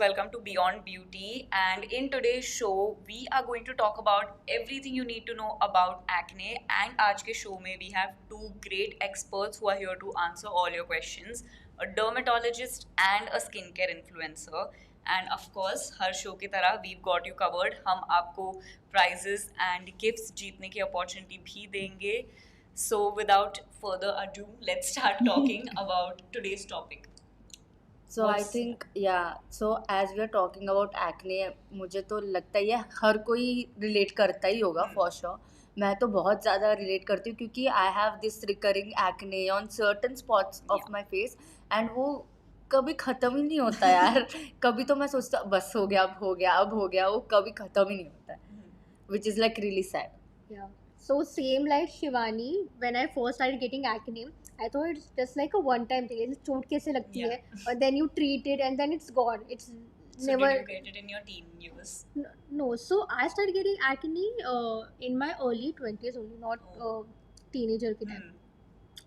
Welcome to Beyond Beauty. And in today's show, we are going to talk about everything you need to know about acne. And आज के show में we have two great experts who are here to answer all your questions: a dermatologist and a skincare influencer. And of course, her show की तरह we've got you covered. हम आपको prizes and gifts जीतने की opportunity भी देंगे. So without further ado, let's start talking about today's topic. So I think so as we are talking about acne, मुझे तो लगता है ये हर कोई relate करता ही होगा for sure. मैं तो बहुत ज़्यादा relate करती हूँ क्योंकि I have this recurring acne on certain spots of my face and वो कभी ख़त्म ही नहीं होता यार. कभी तो मैं सोचता बस हो गया वो कभी ख़त्म ही नहीं होता है, which is like really sad. Yeah. So same like Shivani, when I first started getting acne, I thought it's just like a one-time thing. It's चोट कैसे लगती है, और then you treat it and then it's gone. It's So never. did you get it in your teen years? No. So I started getting acne in my early 20s only, not teenager के time.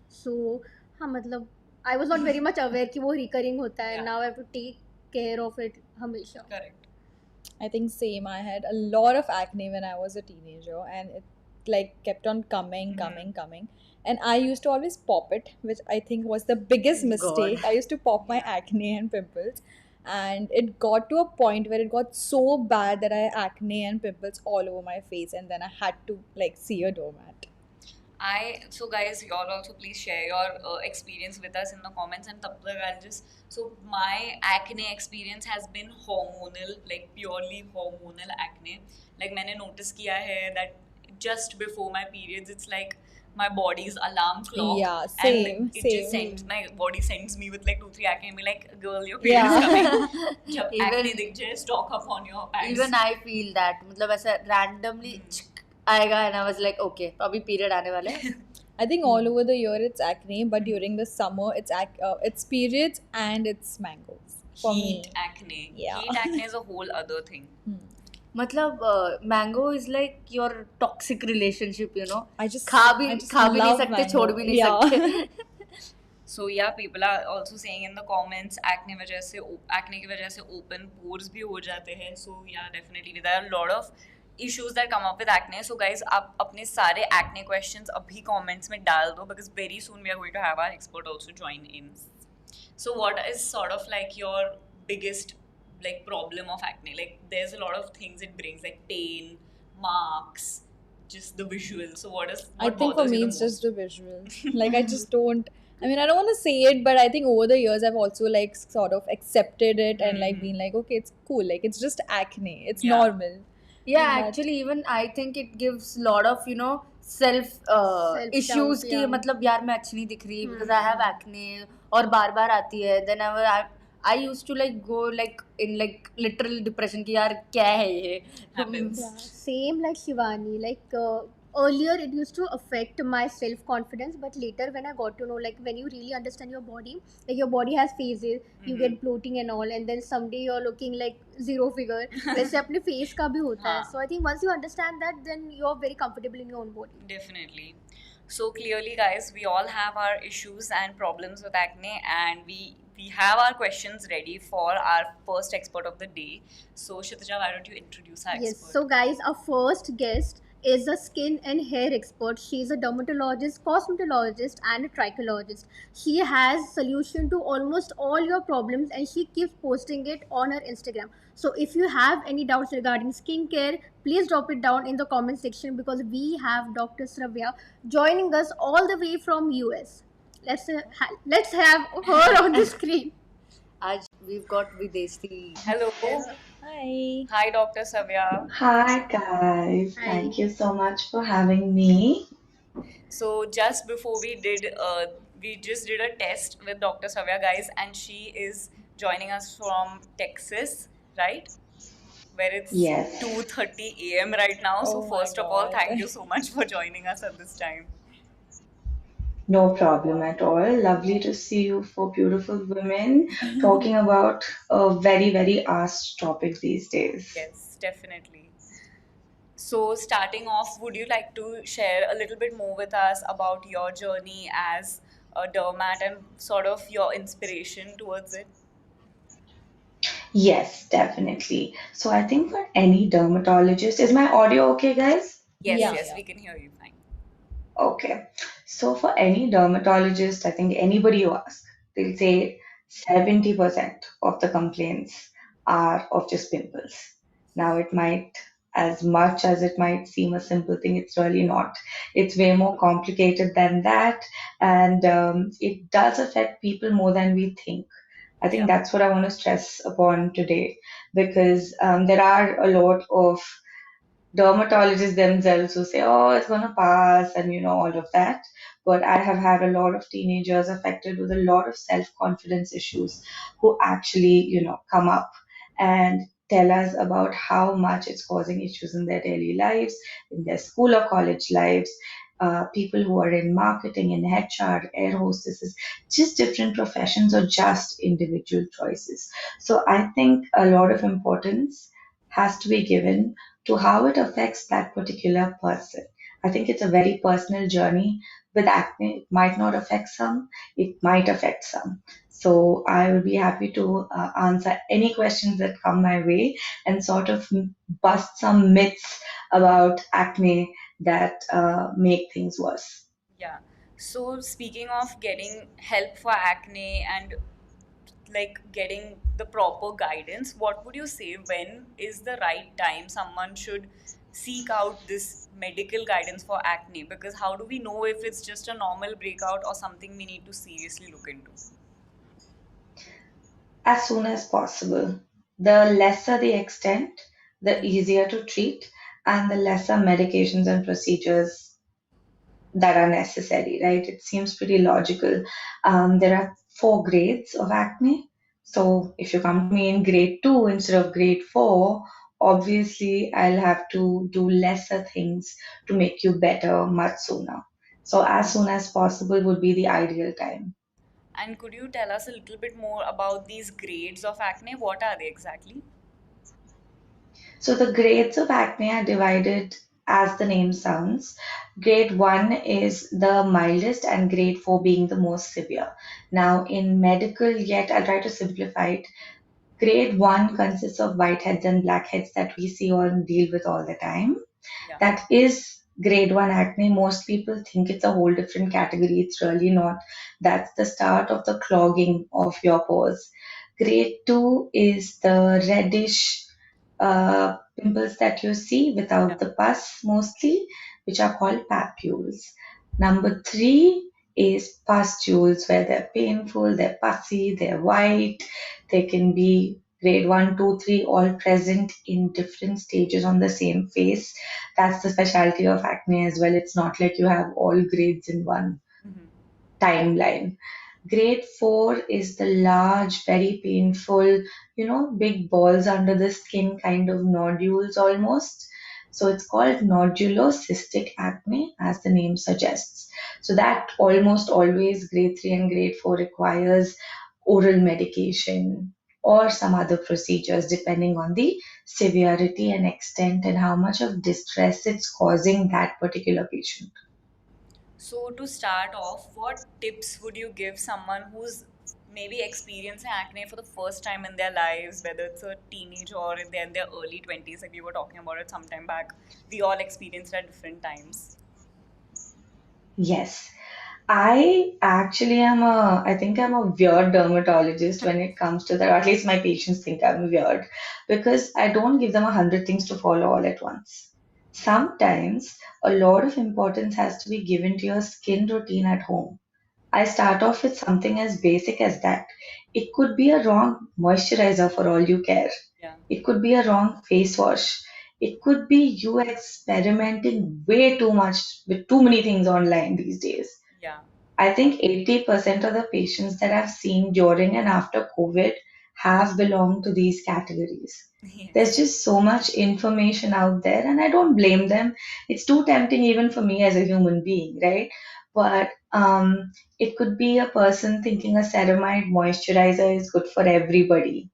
So हाँ मतलब I was not very much aware कि वो recurring होता है. Yeah. Now I have to take care of it हमेशा. Correct. I think same. I had a lot of acne when I was a teenager, and it like kept on coming. And I used to always pop it, which I think was the biggest mistake. God. I used to pop my acne and pimples, and it got to a point where it got so bad that I had acne and pimples all over my face, and then I had to like see a doormat. So guys, you all also please share your experience with us in the comments, and tab tak I'll just, so my acne experience has been hormonal, like purely hormonal acne. Like मैंने notice किया है that just before my periods, it's like my body's alarm clock. Yeah, And it just same. sends, my body sends me with like 2-3 acne and be like, girl, your period's coming. जब Even- acne दिख जाए, stock up on your pads. Even I feel that मतलब ऐसा randomly आएगा and I was like okay अभी period आने वाला है. I think all over the year it's acne, but during the summer it's periods and it's mangoes for Heat me. acne. Yeah. Heat acne is a whole other thing. मतलब mango is like your toxic relationship, you know. I just खा भी नहीं love सकते, mango. छोड़ भी नहीं Yeah. सकते. So yeah, people are also saying in the comments acne की वजह से open pores भी हो जाते हैं. So yeah, definitely there are a lot of issues that come up with acne. So guys, आप अपने सारे acne questions अभी comments में डाल दो, because very soon we are going to have our expert also join in. So what is sort of like your biggest like problem of acne? Like there's a lot of things it brings, like pain, marks, just the visual. So what I think for bothers me you the it's just most? the visuals. Like I just don't. I mean, I don't want to say it, but I think over the years I've also like sort of accepted it and like been like, okay, it's cool. Like it's just acne. It's Yeah. normal. Yeah, But- actually even I think it gives lot of you know self Self-doubt, issues कि yeah. मतलब यार मैं अच्छी नहीं दिख रही because I have acne और बार आती है. Then I used to like go like in like literal depression कि यार क्या है ये. Happens. Yeah, same like Shivani. Like earlier, it used to affect my self confidence, but later when I got to know, like when you really understand your body, like your body has phases, you get bloating and all, and then someday you're looking like zero figure. वैसे अपने face का भी होता है. हाँ. So I think once you understand that, then you're very comfortable in your own body. Definitely. So clearly, guys, we all have our issues and problems with acne, and we have our questions ready for our first expert of the day. So Shitija, why don't you introduce our Yes. expert? So guys, our first guest is a skin and hair expert. She is a dermatologist, cosmetologist, and a trichologist. She has solution to almost all your problems, and she keeps posting it on her Instagram. So if you have any doubts regarding skincare, please drop it down in the comment section, because we have Dr. Sravya joining us all the way from US. Let's have her on the screen. आज we've got Videsi. Hello. Hi. Hi, Dr. Savya. Hi guys, Hi. thank you so much for having me. So just before we just did a test with Dr. Savya, guys, and she is joining us from Texas, right? Where it's Yes. 2:30 a.m. right now. So Oh my first of all, God. thank you so much for joining us at this time. No problem at all. Lovely to see you for beautiful women talking about a very, very asked topic these days. Yes, definitely. So starting off, would you like to share a little bit more with us about your journey as a dermat and sort of your inspiration towards it? Yes, definitely. So I think for any dermatologist, is my audio okay, guys? Yes, Yeah. yes, we can hear you fine. Okay. So for any dermatologist, I think anybody you ask, they'll say 70% of the complaints are of just pimples. Now it might, as much as it might seem a simple thing, it's really not. It's way more complicated than that, and it does affect people more than we think. I think Yeah, that's what I want to stress upon today because there are a lot of dermatologists themselves who say, oh, it's going to pass, and all of that. But I have had a lot of teenagers affected with a lot of self confidence issues who actually, come up and tell us about how much it's causing issues in their daily lives, in their school or college lives. People who are in marketing, in HR, air hostesses, just different professions or just individual choices. So I think a lot of importance has to be given to how it affects that particular person. I think it's a very personal journey. With acne, it might not affect some, it might affect some. So I will be happy to answer any questions that come my way and sort of bust some myths about acne that make things worse. yeah. So speaking of getting help for acne and like getting the proper guidance, what would you say, when is the right time someone should seek out this medical guidance for acne? Because how do we know if it's just a normal breakout or something we need to seriously look into? As soon as possible. The lesser the extent, the easier to treat, and the lesser medications and procedures that are necessary, right? It seems pretty logical. There are four grades of acne. So if you come to me in grade two instead of grade four, obviously I'll have to do lesser things to make you better much sooner. So as soon as possible would be the ideal time. And could you tell us a little bit more about these grades of acne? What are they exactly? So the grades of acne are divided as the name sounds. Grade 1 is the mildest and grade 4 being the most severe. Now in medical, yet I'll try to simplify it. Grade 1 consists of whiteheads and blackheads that we see or deal with all the time. Yeah. That is grade 1 acne. Most people think it's a whole different category. It's really not. That's the start of the clogging of your pores. Grade 2 is the reddish pimples that you see Yeah. without the pus mostly, which are called papules. Number 3 is pustules, where they're painful, they're pussy, they're white, they can be grade 1, 2, 3, all present in different stages on the same face. That's the specialty of acne as well. It's not like you have all grades in one Mhm. timeline. Grade 4 is the large, very painful, big balls under the skin, kind of nodules almost. So it's called nodulocystic acne, as the name suggests. So that almost always grade 3 and grade 4 requires oral medication or some other procedures depending on the severity and extent and how much of distress it's causing that particular patient. So, to start off, what tips would you give someone who's maybe experiencing acne for the first time in their lives, whether it's a teenager or they're in their early 20s, like we were talking about it some time back? We all experienced it at different times. Yes. I think I'm a weird dermatologist when it comes to that, or at least my patients think I'm weird because I don't give them 100 things to follow all at once. Sometimes a lot of importance has to be given to your skin routine at home. I start off with something as basic as that. It could be a wrong moisturizer for all you care. Yeah. It could be a wrong face wash. It could be you experimenting way too much with too many things online these days. Yeah. I think 80% of the patients that I've seen during and after COVID have belonged to these categories. There's Yes. just so much information out there, and I don't blame them. It's too tempting even for me as a human being, right? But it could be a person thinking a ceramide moisturizer is good for everybody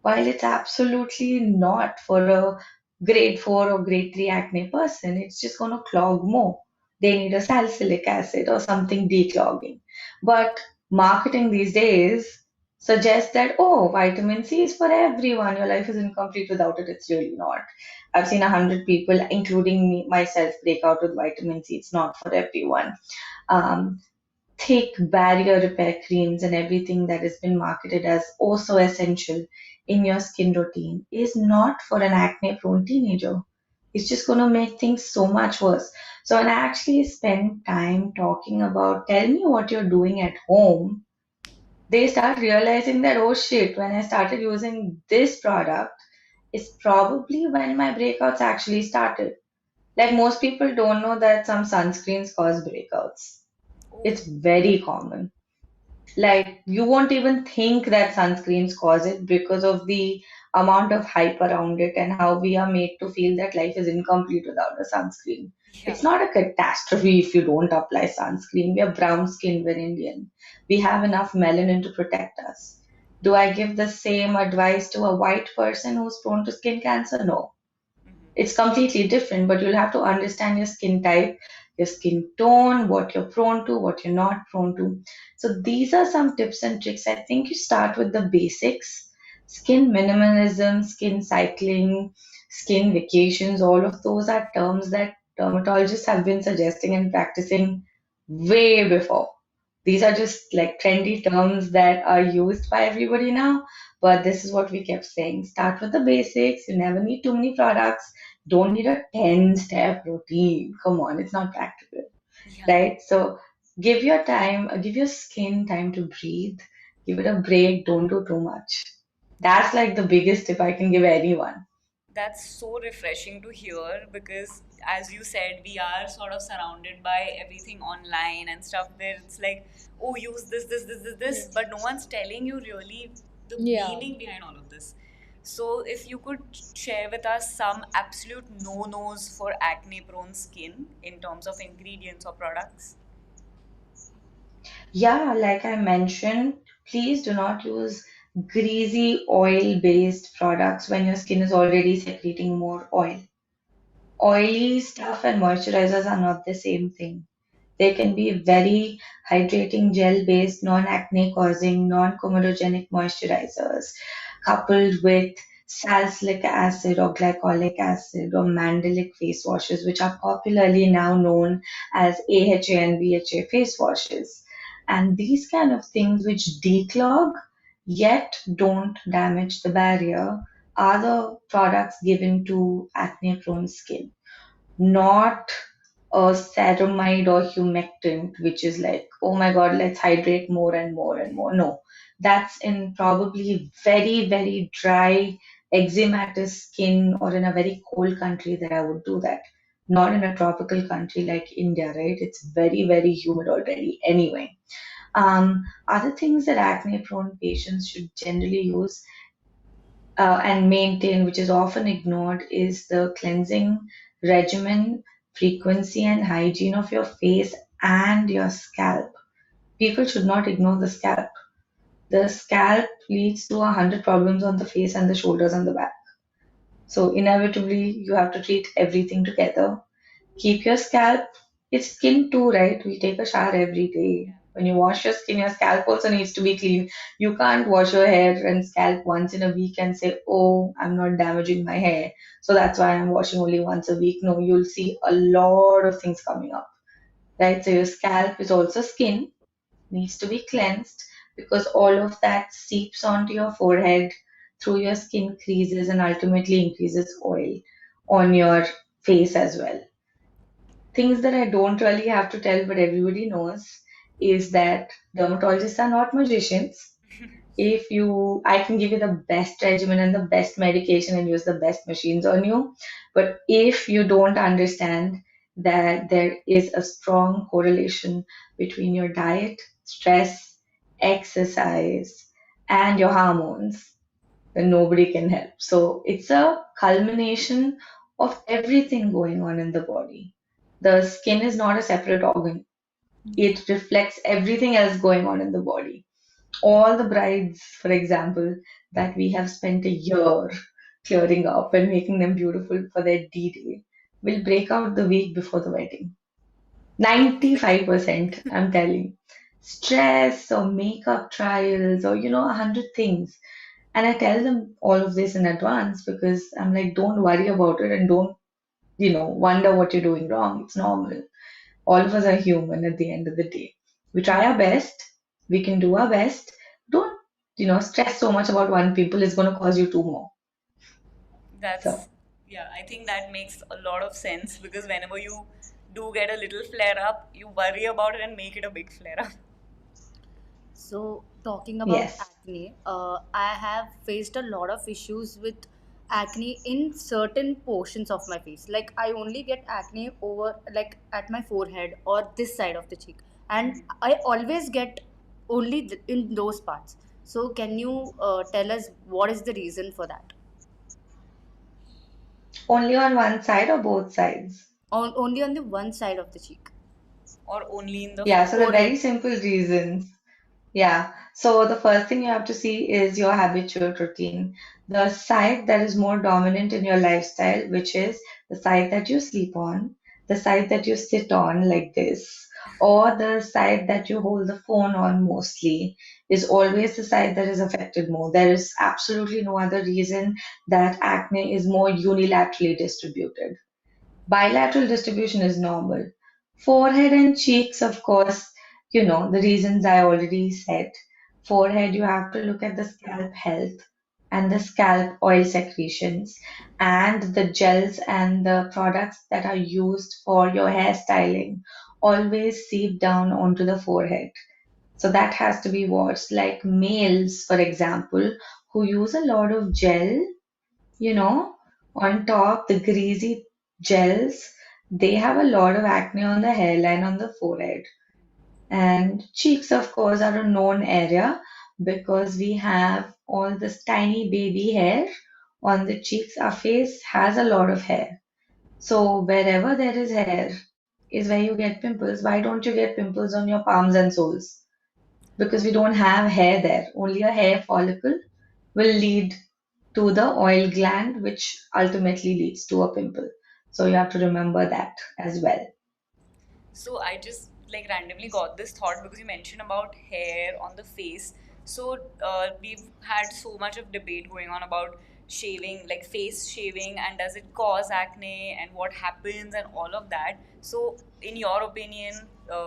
while it's absolutely not for a grade 4 or grade 3 acne person. It's just going to clog more. They need a salicylic acid or something declogging. But marketing these days, suggest that, oh, vitamin C is for everyone. Your life is incomplete without it. It's really not. I've seen 100 people, including me, myself, break out with vitamin C. It's not for everyone. Um, Thick barrier repair creams and everything that has been marketed as also essential in your skin routine is not for an acne prone teenager. It's just going to make things so much worse. So, when I actually spend time talking about, tell me what you're doing at home, they start realizing that, oh shit, when I started using this product, it's probably when my breakouts actually started. Like most people don't know that some sunscreens cause breakouts. Oh, It's very common. Like you won't even think that sunscreens cause it because of the amount of hype around it and how we are made to feel that life is incomplete without a sunscreen. yeah. It's not a catastrophe if you don't apply sunscreen. We are brown skinned, we're Indian. We have enough melanin to protect us. Do I give the same advice to a white person who's prone to skin cancer? No, it's completely different, but you'll have to understand your skin type, your skin tone, what you're prone to, what you're not prone to. So these are some tips and tricks. I think you start with the basics: skin minimalism, skin cycling, skin vacations. All of those are terms that dermatologists have been suggesting and practicing way before. These are just like trendy terms that are used by everybody now, but this is what we kept saying. Start with the basics. You never need too many products. Don't need a 10-step routine. Come on, it's not practical, Yeah. right? So give your time, give your skin time to breathe. Give it a break. Don't do too much. That's like the biggest tip I can give anyone. That's so refreshing to hear because, as you said, we are sort of surrounded by everything online and stuff where it's like, oh, use this, but no one's telling you really the Yeah. meaning behind all of this. So, if you could share with us some absolute no nos for acne prone skin in terms of ingredients or products. Yeah, like I mentioned, please do not use greasy oil-based products when your skin is already secreting more oil. Oily stuff and moisturizers are not the same thing. They can be very hydrating gel based, non acne causing, non comedogenic moisturizers coupled with salicylic acid or glycolic acid or mandelic face washes, which are popularly now known as AHA and BHA face washes. And these kind of things which declog yet don't damage the barrier are the products given to acne prone skin, not a ceramide or humectant, which is like, oh my God, let's hydrate more and more and more. No, that's in probably very, very dry, eczematous skin or in a very cold country that I would do that. Not in a tropical country like India, right? It's very, very humid already anyway. Other things that acne prone patients should generally use and maintain, which is often ignored, is the cleansing regimen, frequency, and hygiene of your face and your scalp. People should not ignore the scalp. The scalp leads to 100 problems on the face and the shoulders and the back. So, inevitably, you have to treat everything together. Keep your scalp, it's skin too, right? We take a shower every day. When you wash your skin, your scalp also needs to be clean. You can't wash your hair and scalp once in a week and say, oh, I'm not damaging my hair. So that's why I'm washing only once a week. No, you'll see a lot of things coming up, right? So your scalp is also skin, needs to be cleansed because all of that seeps onto your forehead through your skin creases and ultimately increases oil on your face as well. Things that I don't really have to tell, but everybody knows, is that dermatologists are not magicians. If you, I can give you the best regimen and the best medication and use the best machines on you. But if you don't understand that there is a strong correlation between your diet, stress, exercise, and your hormones, then nobody can help. So it's a culmination of everything going on in the body. The skin is not a separate organ. It reflects everything else going on in the body. All the brides, for example, that we have spent a year clearing up and making them beautiful for their D-Day will break out the week before the wedding. 95%, I'm telling. stress or makeup trials or, 100 things. And I tell them all of this in advance because I'm like, don't worry about it and don't, wonder what you're doing wrong. It's normal. All of us are human at the end of the day. We try our best. We can do our best. Don't, stress so much about one pimple is going to cause you two more. So, That's, yeah, I think that makes a lot of sense because whenever you do get a little flare up, you worry about it and make it a big flare up. So, talking about yes. acne, I have faced a lot of issues with acne in certain portions of my face. Like, I only get acne over, like, at my forehead or this side of the cheek, and I always get only in those parts. So, can you tell us what is the reason for that? Only on one side or both sides? Only on the one side of the cheek, Or only in the Yeah, so the forehead. very simple reasons. Yeah. So the first thing you have to see is your habitual routine. The side that is more dominant in your lifestyle, which is the side that you sleep on, the side that you sit on like this, or the side that you hold the phone on mostly, is always the side that is affected more. There is absolutely no other reason that acne is more unilaterally distributed. Bilateral distribution is normal. Forehead and cheeks, of course, the reasons I already said. Forehead, you have to look at the scalp health and the scalp oil secretions and the gels and the products that are used for your hairstyling always seep down onto the forehead. So that has to be watched. Like males, for example, who use a lot of gel, you know, on top, the greasy gels, they have a lot of acne on the hairline, on the forehead. And cheeks, of course, are a known area because we have all this tiny baby hair on the cheeks. Our face has a lot of hair. So wherever there is hair is where you get pimples. Why don't you get pimples on your palms and soles? Because we don't have hair there. Only a hair follicle will lead to the oil gland, which ultimately leads to a pimple. So you have to remember that as well. So I just like randomly got this thought because you mentioned about hair on the face. So we've had so much of debate going on about shaving, like face shaving, and does it cause acne and what happens and all of that. So, in your opinion,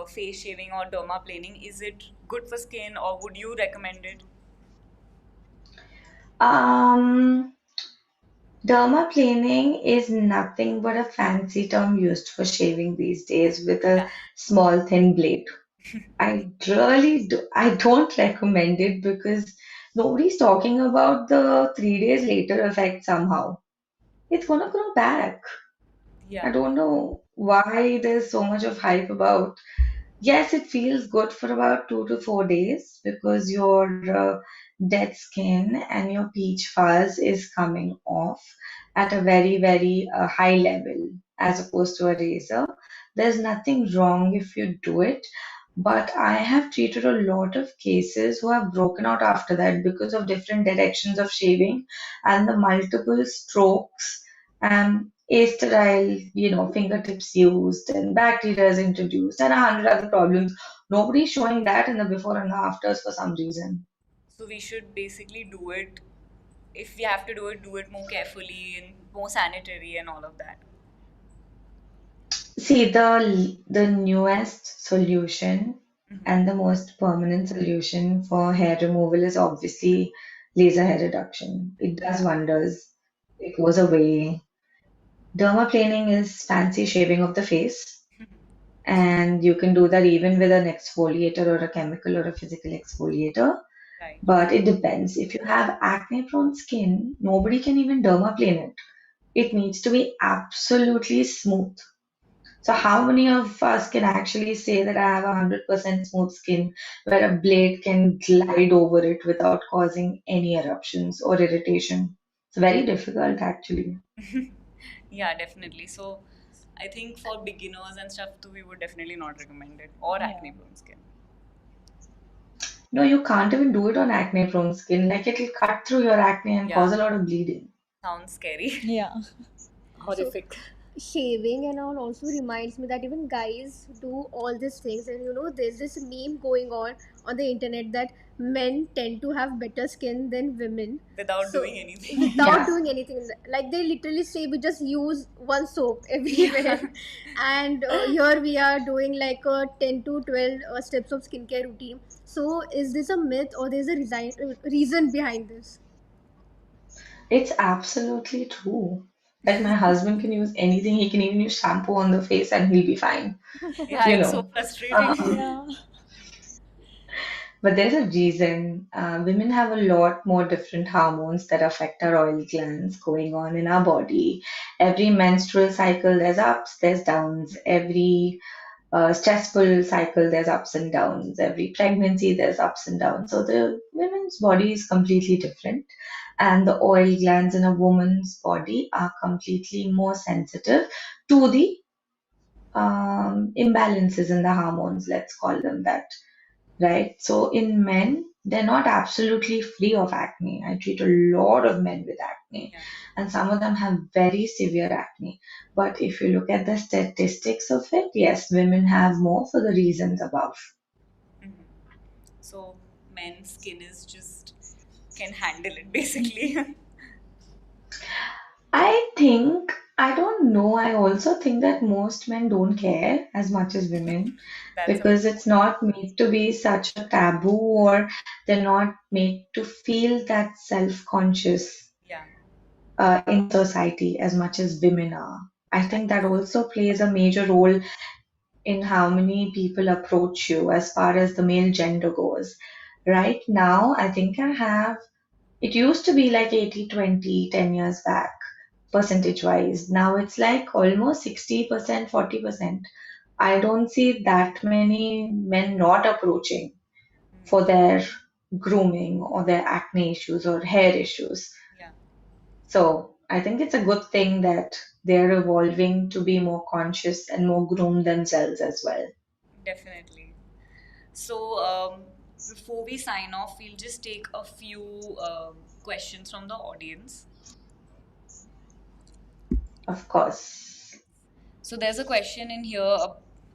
face shaving or dermaplaning, is it good for skin or would you recommend it? Um, Dermaplaning is nothing but a fancy term used for shaving these days with a Yeah. small thin blade. I don't recommend it because nobody's talking about the 3 days later effect somehow. It's gonna grow back. I Yeah. don't know why there's so much of hype about. Yes, it feels good for about 2 to 4 days because your dead skin and your peach fuzz is coming off at a very, very high level as opposed to a razor. There's nothing wrong if you do it, but I have treated a lot of cases who have broken out after that because of different directions of shaving and the multiple strokes sterile, fingertips used and bacteria is introduced and 100 other problems. Nobody's showing that in the before and the afters for some reason. So we should basically do it, if we have to do it more carefully and more sanitary and all of that. See, the newest solution and the most permanent solution for hair removal is obviously laser hair reduction. It does wonders. It goes away. Dermaplaning is fancy shaving of the face, and you can do that even with an exfoliator or a chemical or a physical exfoliator. Right. But it depends. If you have acne prone skin, nobody can even dermaplane it. It needs to be absolutely smooth. So, how many of us can actually say that I have 100% smooth skin where a blade can glide over it without causing any eruptions or irritation? It's very difficult, actually. Yeah, definitely. So I think for beginners and stuff too, we would definitely not recommend it or Yeah. acne prone skin. No, you can't even do it on acne prone skin. Like, it'll cut through your acne and Yeah, cause a lot of bleeding. sounds scary. Yeah. So Horrific. Shaving and all also reminds me that even guys do all these things, and there's this meme going on the internet that men tend to have better skin than women. Without So doing anything. without Yeah. doing anything, like they literally say we just use one soap Yeah. everywhere. And here we are doing like 10 to 12 steps of skincare routine. So is this a myth, or there's a reason behind this? It's absolutely true. Like my husband can use anything. He can even use shampoo on the face and he'll be fine. Yeah, You it's so know. frustrating. Um, Yeah. but there's a reason. Women have a lot more different hormones that affect our oil glands going on in our body. Every menstrual cycle, there's ups, there's downs. Every stressful cycle, there's ups and downs. Every pregnancy, there's ups and downs. So the women's body is completely different, and the oil glands in a woman's body are completely more sensitive to the imbalances in the hormones. Let's call them that, right? So in men, they're not absolutely free of acne. I treat a lot of men with acne, Yeah. and some of them have very severe acne. But if you look at the statistics of it, yes, women have more for the reasons above. Mhm. So men's skin is just can handle it basically. I don't know. I also think that most men don't care as much as women That's a because it's not made to be such a taboo, or they're not made to feel that self-conscious yeah. in society as much as women are. I I think that guess. also plays a major role in how many people approach you as far as the male gender goes. Right now, I think I have, it used to be like 80-20 10 years back, percentage wise. Now it's like almost 60%, 40%. I don't see that many men not approaching for Mm. their grooming or their acne issues or hair issues. Yeah, So I think it's a good thing that they're evolving to be more conscious and more groomed themselves as well. definitely. So before we sign off, we'll just take a few questions from the audience. Of course. So there's a question in here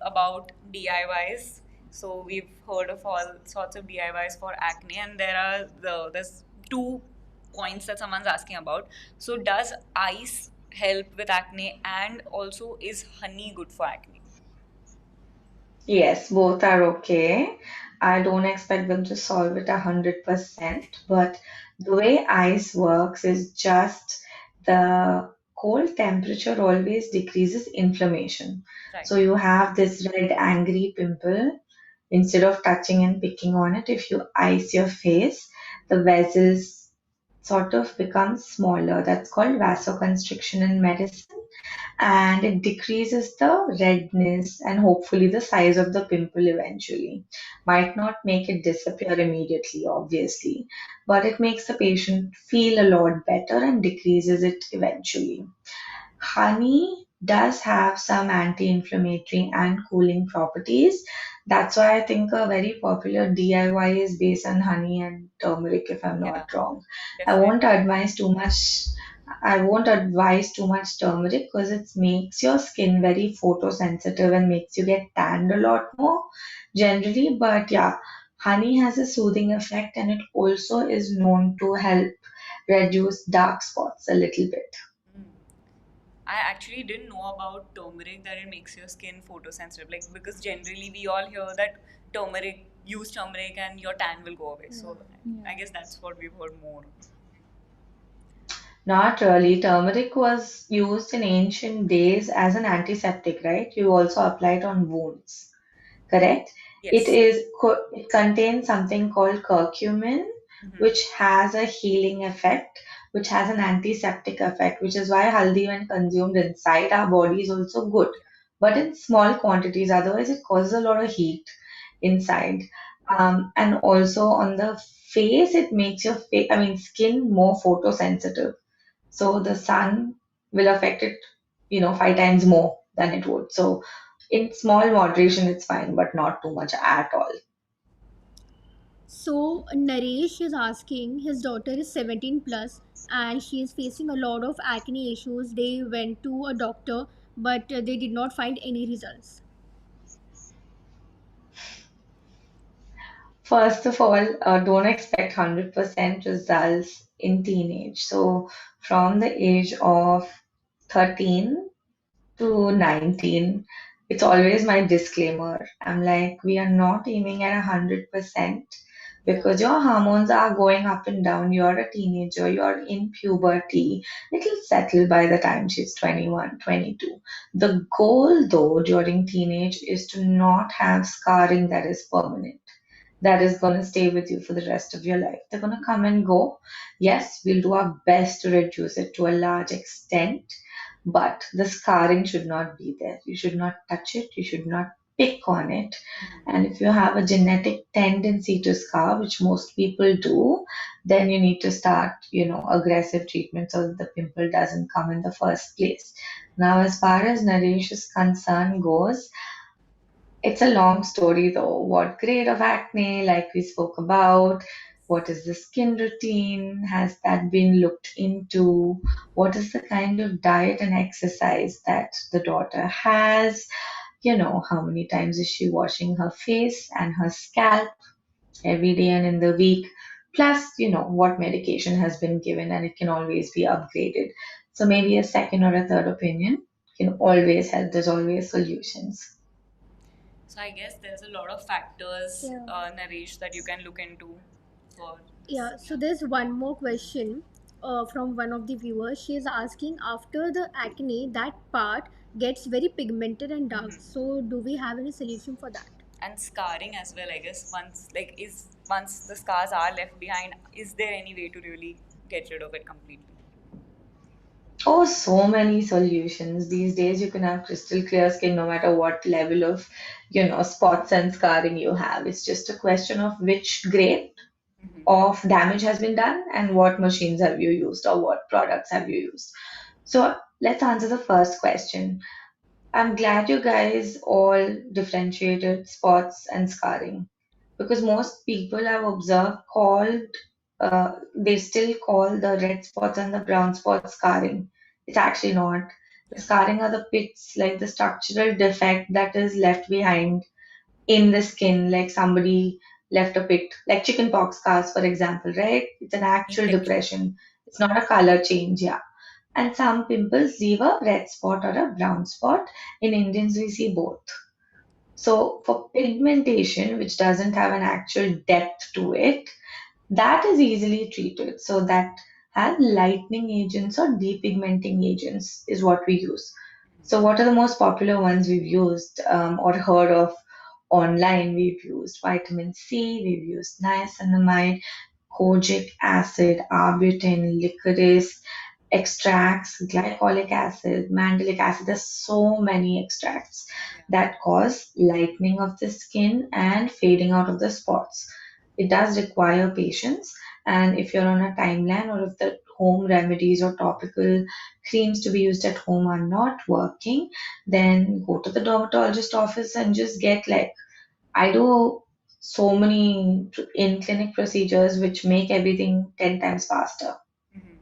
about DIYs. So we've heard of all sorts of DIYs for acne, and there's two points that someone's asking about. So does ice help with acne, and also is honey good for acne? Yes, both are okay. I don't expect them to solve it 100%, but the way ice works is just the cold temperature always decreases inflammation. Right. So you have this red angry pimple. Instead of touching and picking on it, if you ice your face, the vessels sort of become smaller. That's called vasoconstriction in medicine, and it decreases the redness and hopefully the size of the pimple eventually. Might not make it disappear immediately, obviously, but it makes the patient feel a lot better and decreases it eventually. Honey does have some anti-inflammatory and cooling properties. That's why I think a very popular DIY is based on honey and turmeric, if I'm Yeah, not wrong. I definitely. won't advise too much. I won't advise too much turmeric because it makes your skin very photosensitive and makes you get tanned a lot more generally. But yeah, honey has a soothing effect, and it also is known to help reduce dark spots a little bit. Mm. I actually didn't know about turmeric that it makes your skin photosensitive. Like because generally we all hear that use turmeric and your tan will go away. So I Yeah. guess that's what we've heard more. Not really. Turmeric was used in ancient days as an antiseptic, right? You also apply it on wounds, correct? Yes. It contains something called curcumin, Mm-hmm. which has a healing effect, which has an antiseptic effect, which is why haldi, when consumed inside our body, is also good, but in small quantities. Otherwise, it causes a lot of heat inside. And also on the face, it makes your face, I mean, skin more photosensitive. So the sun will affect it, 5 times more than it would. So in small moderation, it's fine, but not too much at all. So Naresh is asking, his daughter is 17 plus and she is facing a lot of acne issues. They went to a doctor, but they did not find any results. First of all, don't expect 100% results in teenage. So, from the age of 13 to 19, it's always my disclaimer. I'm like, we are not aiming at 100% Yeah. because your hormones are going up and down. You're a teenager, you're in puberty. It'll settle by the time she's 21, 22. The goal, though, during teenage is to not have scarring that is permanent, that is going to stay with you for the rest of your life. They're going to come and go. Yes, we'll do our best to reduce it to a large extent, but the scarring should not be there. You should not touch it, you should not pick on it. Mm-hmm. And if you have a genetic tendency to scar, which most people do, then you need to start, aggressive treatment so that the pimple doesn't come in the first place. Now, as far as Naresh's concern goes, it's a long story though. What grade of acne, like we spoke about? What is the skin routine? Has that been looked into? What is the kind of diet and exercise that the daughter has? How many times is she washing her face and her scalp every day and in the week? Plus, what medication has been given, and it can always be upgraded. So maybe a second or a third opinion can always help. There's always solutions. So I guess there's a lot of factors, Yeah. Naresh, that you can look into for this. Yeah, so Yeah. there's one more question from one of the viewers. She is asking, after the acne, that part gets very pigmented and dark. Mhm. So, do we have any solution for that? And scarring as well, I guess. Once the scars are left behind, is there any way to really get rid of it completely? Oh, so many solutions. These days, you can have crystal clear skin no matter what level of, spots and scarring you have. It's just a question of which grade Mm-hmm. of damage has been done and what machines have you used or what products have you used. So let's answer the first question. I'm glad you guys all differentiated spots and scarring because most people I've observed they still call the red spots and the brown spots scarring. It's actually not. The Yeah. scarring are the pits, like the structural defect that is left behind in the skin, like somebody left a pit, like chickenpox scars, for example, right? It's an actual Infection. depression. It's not a color change, yeah. And some pimples leave a red spot or a brown spot. In Indians, we see both. So for pigmentation, which doesn't have an actual depth to it, that is easily treated. So that has lightening agents or depigmenting agents is what we use. So what are the most popular ones we've used or heard of online? We've used vitamin C, we've used niacinamide, kojic acid, arbutin, licorice, extracts, glycolic acid, mandelic acid. There's so many extracts Yeah. that cause lightening of the skin and fading out of the spots. It does require patience, and if you're on a timeline or if the home remedies or topical creams to be used at home are not working, then go to the dermatologist office and just get, like, I do so many in clinic procedures which make everything 10 times faster. Mm-hmm.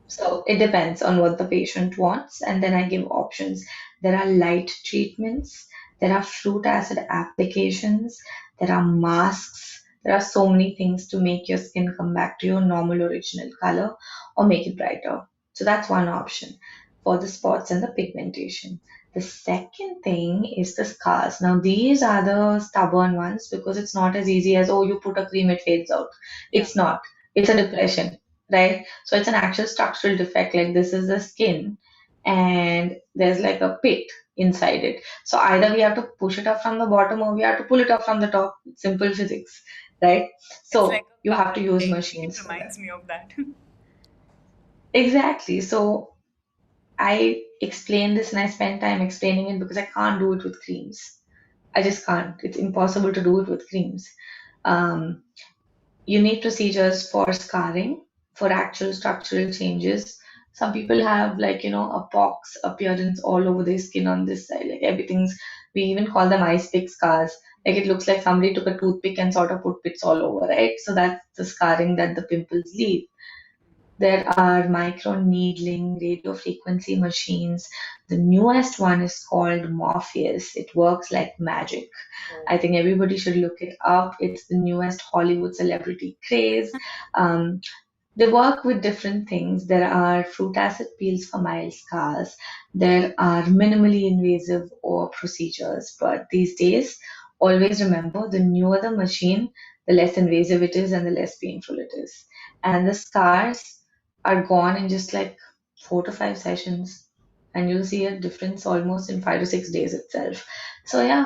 So it depends on what the patient wants, and then I give options. There are light treatments, there are fruit acid applications, there are masks. There are so many things to make your skin come back to your normal original color or make it brighter. So that's one option for the spots and the pigmentation. The second thing is the scars. Now, these are the stubborn ones because it's not as easy as, oh, you put a cream, it fades out. Yeah. It's not. It's a depression, right? So it's an actual structural defect. Like this is the skin, and there's like a pit inside it. So either we have to push it up from the bottom or we have to pull it up from the top. It's simple physics, right? It's like So a you have car to use intake. It machines for that. reminds me of that. Exactly. So I explain this and I spend time explaining it because I can't do it with creams. I just can't. It's impossible to do it with creams. Um, you need procedures for scarring, for actual structural changes. Some people have, like, a pox appearance all over their skin on this side. Like everything's, we even call them ice pick scars. Like it looks like somebody took a toothpick and sort of put pits all over, right? So that's the scarring that the pimples leave. There are micro needling radio frequency machines. The newest one is called Morpheus. It works like magic. I Oh, think everybody should look it up. It's the newest Hollywood celebrity craze. Um, they work with different things. There are fruit acid peels for mild scars. There are minimally invasive or procedures. But these days, always remember the newer the machine, the less invasive it is and the less painful it is. And the scars are gone in just like 4 to 5 sessions. And you'll see a difference almost in 5 to 6 days itself. So, oh. yeah,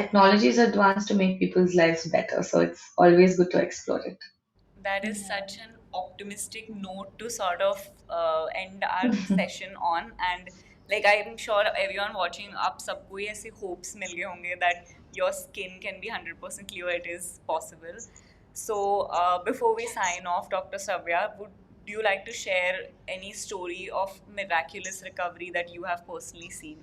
technology is advanced to make people's lives better. So, it's always good to explore it. That is Yeah. such an optimistic note to sort of end our session on. And like I'm sure everyone watching up सबको ही ऐसे hopes मिल गए होंगे that your skin can be 100% clear. It is possible. So before we sign off, Dr. Savya, would you like to share any story of miraculous recovery that you have personally seen?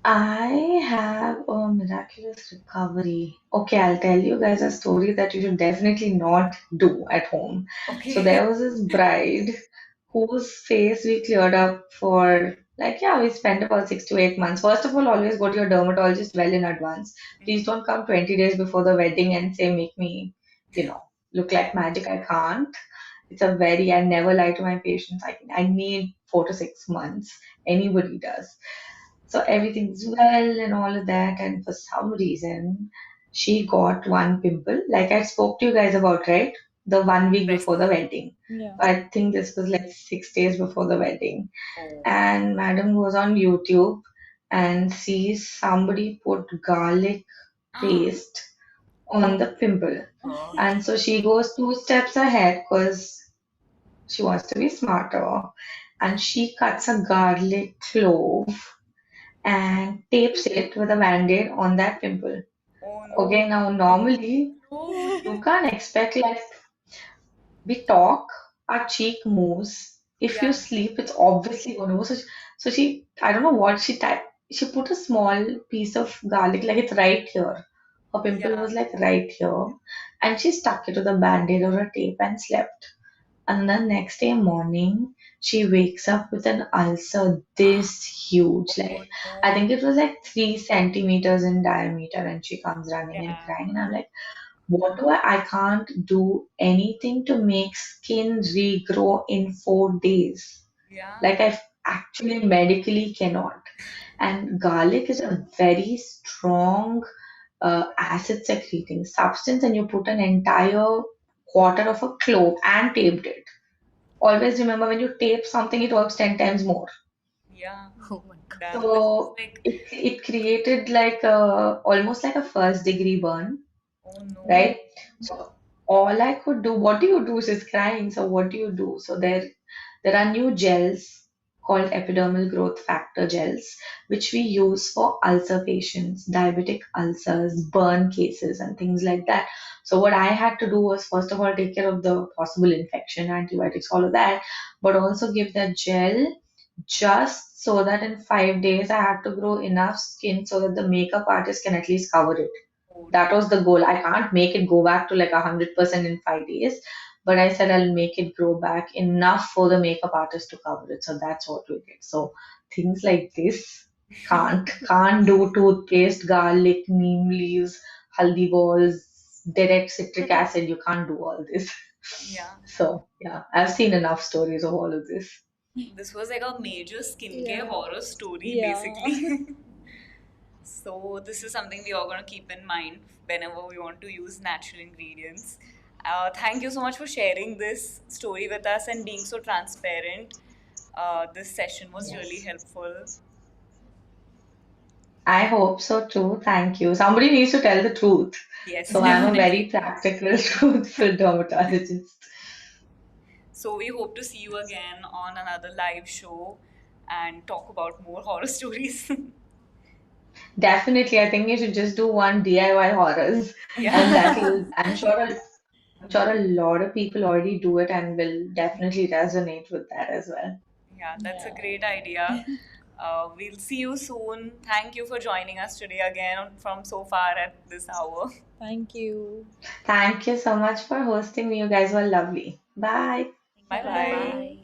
I have a miraculous recovery. Okay, I'll tell you guys a story that you should definitely not do at home. So Okay. there was this bride whose face we cleared up for like yeah, we spent about 6 to 8 months. First of all, always go to your dermatologist well in advance. Please don't come 20 days before the wedding and say make me, you know, look like magic. I can't. It's a very I never lie to my patients. I need 4 to 6 months. Anybody does. So everything's well and all of that. And for some reason, she got one pimple, like I spoke to you guys about, right? The 1 week Right. before the wedding. Yeah. I think this was like 6 days before the wedding. Oh. And madam goes on YouTube and sees somebody put garlic paste on the pimple. God. And so she goes 2 steps ahead because she wants to be smarter. And she cuts a garlic clove and tapes it with a band-aid on that pimple. Oh no. Okay, now normally Clove. you can't expect like we talk, our cheek moves. If you Yeah. sleep, it's obviously gonna move. So she, I don't know what she typed. She put a small piece of garlic, like it's right here. Her pimple Yeah. was like right here, and she stuck it to the band-aid or a tape and slept. And the next day morning, she wakes up with an ulcer this huge. Oh Like, I no. think it was like 3 centimeters in diameter, and she comes running and Damn. crying. And I'm like, what do I can't do anything to make skin regrow in 4 days. Yeah. Like, I actually medically cannot. And garlic is a very strong acid secreting substance, and you put an entire quarter of a clove and taped it. Always remember when you tape something, it works 10 times more. Yeah. Oh my god. Damn. This is So like, it created like a, almost like a first degree burn, oh no. right? So all I could do, what do you do? She's crying. So what do you do? So there are new gels called epidermal growth factor gels, which we use for ulcer patients, diabetic ulcers, burn cases, and things like that. So what I had to do was first of all take care of the possible infection, antibiotics, all of that, but also give that gel just so that in 5 days I had to grow enough skin so that the makeup artist can at least cover it. Oh That damn. was the goal. I can't make it go back to like 100% in 5 days, but I said I'll make it grow back enough for the makeup artist to cover it. So that's what we did. So things like this can't do toothpaste, garlic, neem leaves, haldi balls, direct citric acid. You can't do all this. Yeah. So yeah, I've seen enough stories of all of this. This was like a major skincare Yeah. horror story, Yeah. basically. So this is something we are going to keep in mind whenever we want to use natural ingredients. Thank you so much for sharing this story with us and being so transparent. This session was really Yes. helpful. I hope so too. Thank you. Somebody needs to tell the truth. Yes, So I'm a very definitely. practical, truthful dermatologist. So we hope to see you again on another live show and talk about more horror stories. Definitely, I think you should just do one DIY horrors, and Yeah. that'll. I'm sure a lot of people already do it and will definitely resonate with that as well. Yeah, that's a Yeah. great idea. We'll see you soon. Thank you for joining us today again from so far at this hour. Thank you. Thank you so much for hosting me. You guys were lovely. Bye. Bye Bye. bye. Bye.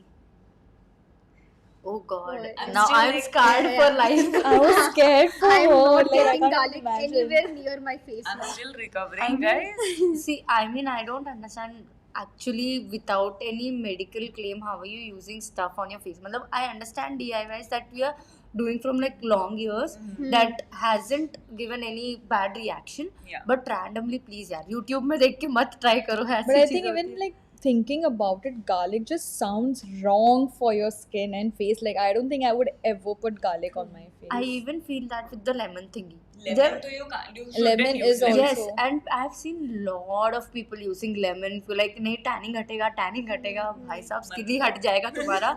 Oh God. I'm Now still I'm like- scarred Yeah, for yeah. life. I was scared for I'm her. not Like, I getting can't garlic imagine. anywhere near my face I'm now. still recovering, I mean, guys. see, I mean, I don't understand actually without any medical claim, how are you using stuff on your face? Matlab, I understand DIYs that we are doing from like long years that hasn't given any bad reaction. Yeah. But randomly, please, यार, YouTube में देख के मत try करो ऐसी But I cheese think होती even है. like thinking about it, garlic just sounds wrong for your skin and face. Like I don't think I would ever put garlic on my face. I even feel that with the lemon thingy. Lemon There- to you can't. You shouldn't Lemon use is lemon. Yes, also. and I've seen lot of people using lemon for like नहीं tanning हटेगा भाई साहब skin ही हट जाएगा तुम्हारा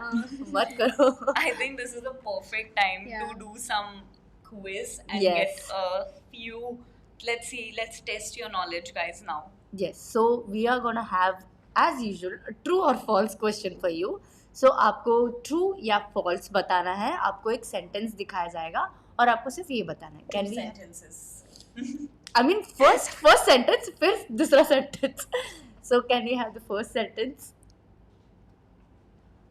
मत करो. I think this is the perfect time Yeah. to do some quiz and Yes. get a few. Let's test your knowledge, guys. Now. Yes, so we are gonna have as usual a true or false question for you. So आपको true या false बताना है. आपको एक sentence दिखाया जाएगा और आपको सिर्फ ये बताना है. Can Two we have, sentences. I mean first sentence फिर दूसरा sentence. So can we have the first sentence?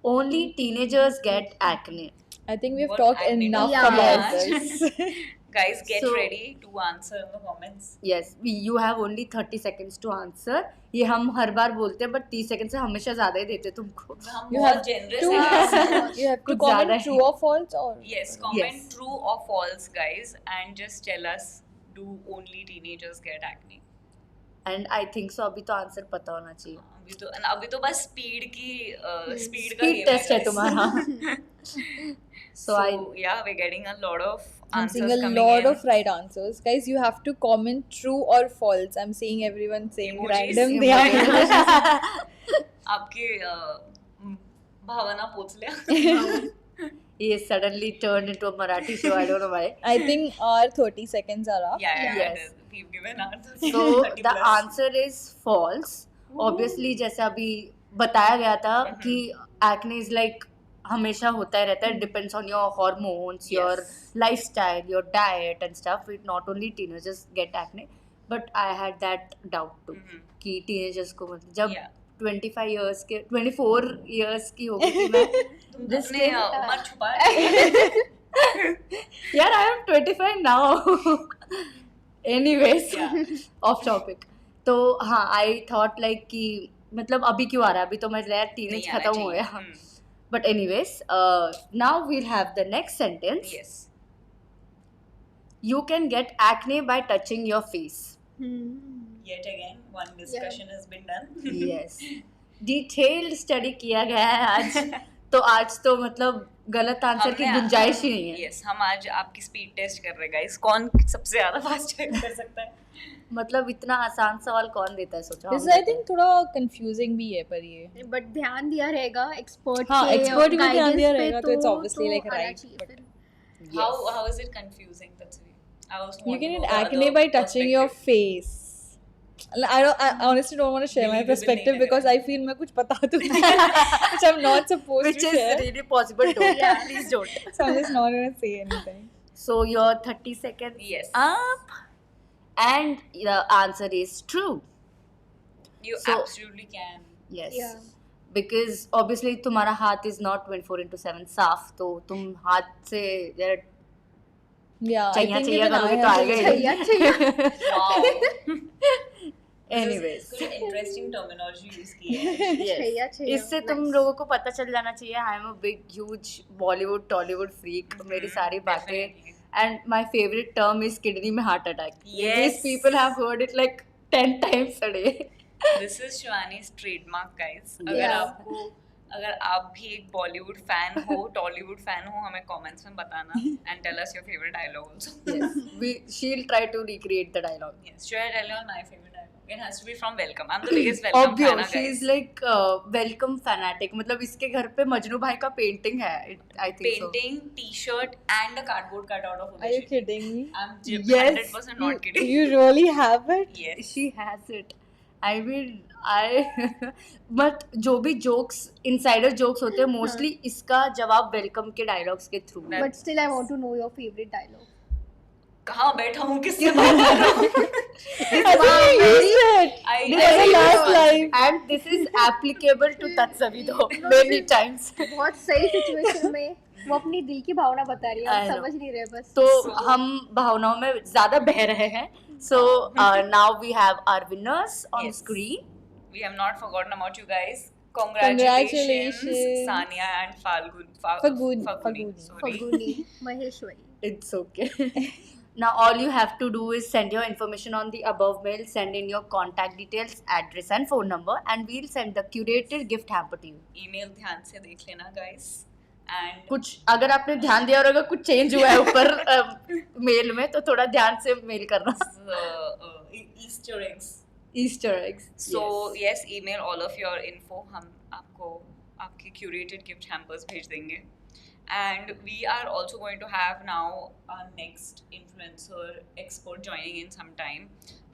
Only teenagers get acne. I think we've What talked acne enough Yeah. about Yeah. this. Guys, get So- ready to answer in the comments. Yes, you have only 30 seconds to answer. ये हम हर बार बोलते हैं but 30 seconds से हमेशा ज़्यादा ही देते हैं तुमको. हम You बहुत have generous to हैं. you have to कुछ ज़्यादा comment he. true or false or Yes, comment Yes. true or false, guys, and just tell us, do only teenagers get acne? And I think so अभी तो answer पता होना चाहिए. अभी तो बस स्पीड का Speed game test है guys. तुम्हारा. So yeah, we're getting a lot of I'm answers seeing a coming lot in. of right answers. Guys, you have to comment true or false. I'm seeing everyone saying Emojis. random. Emojis. Yeah. आपके भावना पोछ लिया. He suddenly turned into a Marathi show. I don't know why. I think our 30 seconds are up. Yeah, Yes. it is. We've given our So 30 the plus. answer is false. Obviously, जैसे अभी बताया गया था कि acne is like हमेशा होता ही रहता है. Depends on your hormones, your Yes. lifestyle, your diet and stuff. It not only teenagers get acne, but I had that doubt too. कि teenagers को मतलब जब Yeah. 25 years के 24 years की होगी थी मैं. This तुमने time- उम्र छुपा रही. यार I am 25 now. Anyways, Yeah. off topic. तो हाँ I thought like कि मतलब अभी क्यों आ रहा है, अभी तो मैं यार टीनेज नहीं आना खत्म हो चाहिए. गया. But anyways, now we'll have the next sentence. Yes. You can get acne by touching your face. Yet again, one discussion has been done. Yes. Detailed study किया गया है आज. तो आज तो मतलब गलत आंसर की हमने- गुंजाइश ही नहीं है. Yes, हम आज आपकी स्पीड टेस्ट कर रहे हैं गाइस. कौन सबसे ज्यादा फास्ट कर सकता है? मतलब इतना आसान सवाल कौन देता है सोचा. This I think थोड़ा confusing भी है पर ये. बट ध्यान दिया रहेगा एक्सपर्ट हाँ, के expert को ध्यान guidance दिया पे रहेगा, तो it's obviously like आना right, चाहिए but- फिर. How is it confusing? That's why I was. You want can to get know the acne other by touching your perspective. face. I honestly don't want to share my Believable perspective नहीं लग because रहा I feel मैं कुछ पता तो नहीं है, which I'm not supposed Which to is share. really possible. Don't. Yeah. Please don't. So I'm just not gonna say anything. So your 30 seconds Yes. up, and the answer is true. You So- absolutely can. Yes. Yeah. Because obviously तुम्हारा हाथ is not 24/7 साफ, तो तुम हाथ से यार Yeah, I चाहिए think चाहिए even I करोगे तो have आएगा to ही. चाहिए चाहिए. Wow. Anyways. कुछ interesting terminology use की है. Yes. चाहिए चाहिए. इससे तुम Nice. लोगों को पता चल जाना चाहिए. I am a big huge Bollywood Tollywood freak. मेरी सारी बातें. Definitely. And my favorite term is kidney में heart attack. Yes. These people have heard it like 10 times a day. This is Shivani's trademark, guys. Yeah. अगर आप भी एक Bollywood fan हो, Tollywood fan हो, हमें कमेंट्स में बताना and tell us your favorite dialogue also. Yes. She'll try to recreate the dialogue. Yes, should I tell you my favorite dialogue? It has to be from Welcome. I'm the biggest Welcome fan, Obvious, she guys. is like welcome fanatic. मतलब इसके घर पे मजनू भाई का painting है. I think so. Painting, T-shirt, and a cardboard cutout of Are you Udashi. kidding me? I'm Yes. 100% not kidding. You really have it? Yes. She has it. I mean I but जो भी jokes insider jokes होते हैं mostly इसका जवाब welcome के dialogues के through That- But still, I want to know your favorite dialogue. कहाँ बैठा हूँ किससे बात कर रहा हूँ I think I used it. I This was the really last was. live. And this is applicable to तत्सवी दो मेनी टाइम्स बहुत सही सिचुएशन में वो अपनी दिल की भावना बता रही है, I हम know. समझ नहीं रहे बस. तो हम भावनाओं में ज्यादा बह रहे हैं so now we have our winners on Yes. Screen We have not forgotten about you guys. Congratulations. Sania and Falgun. Faguni. Sorry. फगुनी Maheshwari. It's okay. Now all you have to do is send your information on the above mail, send in your contact details, address and phone number, and we'll send the curated gift hamper to you. Email ध्यान से देख लेना guys. And कुछ अगर आपने ध्यान दिया और अगर कुछ चेंज हुआ है ऊपर मेल में तो थोड़ा ध्यान से मेल करना. Easter eggs. Easter eggs. So yes, email all of your info. हम आपको आपके curated gift hampers भेज देंगे. And we are also going to have now our next influencer expert joining in some time.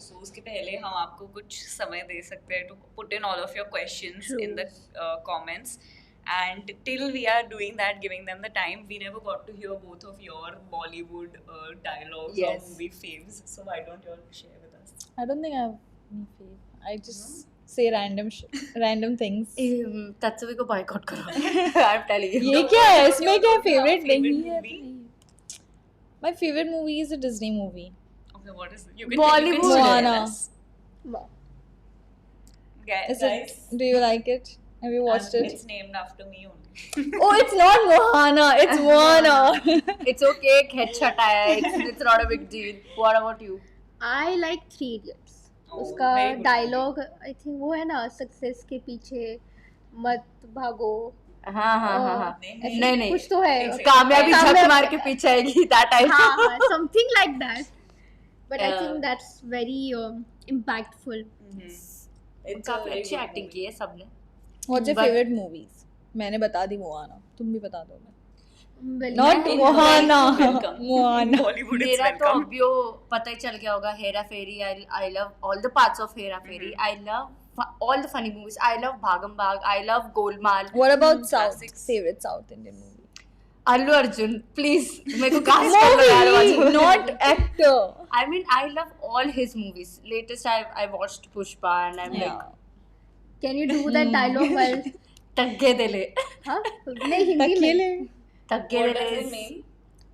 So उसके पहले हम आपको कुछ समय दे सकते हैं to put in all of your questions True. in the comments. And till we are doing that, giving them the time, we never got to hear both of your Bollywood dialogues or Yes. movie faves. So why don't you all share with us? I don't think I have any fave. I just say random things. तत्सवी को boycott करो. I'm telling you. ये क्या है? What इसमें about क्या your favorite favorite नहीं है? movie? My favorite movie is a Disney movie. Okay, what is it? You can Bollywood. share with Moana. us. Wow. Is Guys, it? Do you like it? Have you watched it? It's named after me only. Oh, it's not Moana. It's Moana. It's okay. एक headshot आया है. It's not a big deal. What about you? I like Three Idiots. Oh, उसका very good dialogue I think वो है ना, success के पीछे मत भागो. हाँ हाँ हाँ हाँ. नहीं, नहीं नहीं. कुछ तो है. कामयाबी झक मार के पीछे आएगी. That type. हाँ हाँ, something like that. But I Yeah. think that's very impactful. It's काफी अच्छी एक्टिंग की है सबने. What's your But- favorite movies? मैंने बता दी Moana. तुम भी बता दो. Well, Not मैं- Moana. Welcome. Moana. Bollywood is मेरा तो welcome. अभी वो पता ही चल गया होगा. हेरा फेरी. I love all the parts of Hera Pheri. I love all the funny movies. I love भागम भाग. I love Golmaal. What about South? Classics. Favorite South Indian movie? Allu Arjun. Please मेरे को कास्ट कर लो यार. Movie, not actor. I mean I love all his movies. Latest I watched Pushpa and I'm Yeah. like Can you do that dialogue while? तग्गे दिले. हाँ नहीं, हिंदी में. अकेले. तग्गे What does it दिले. mean?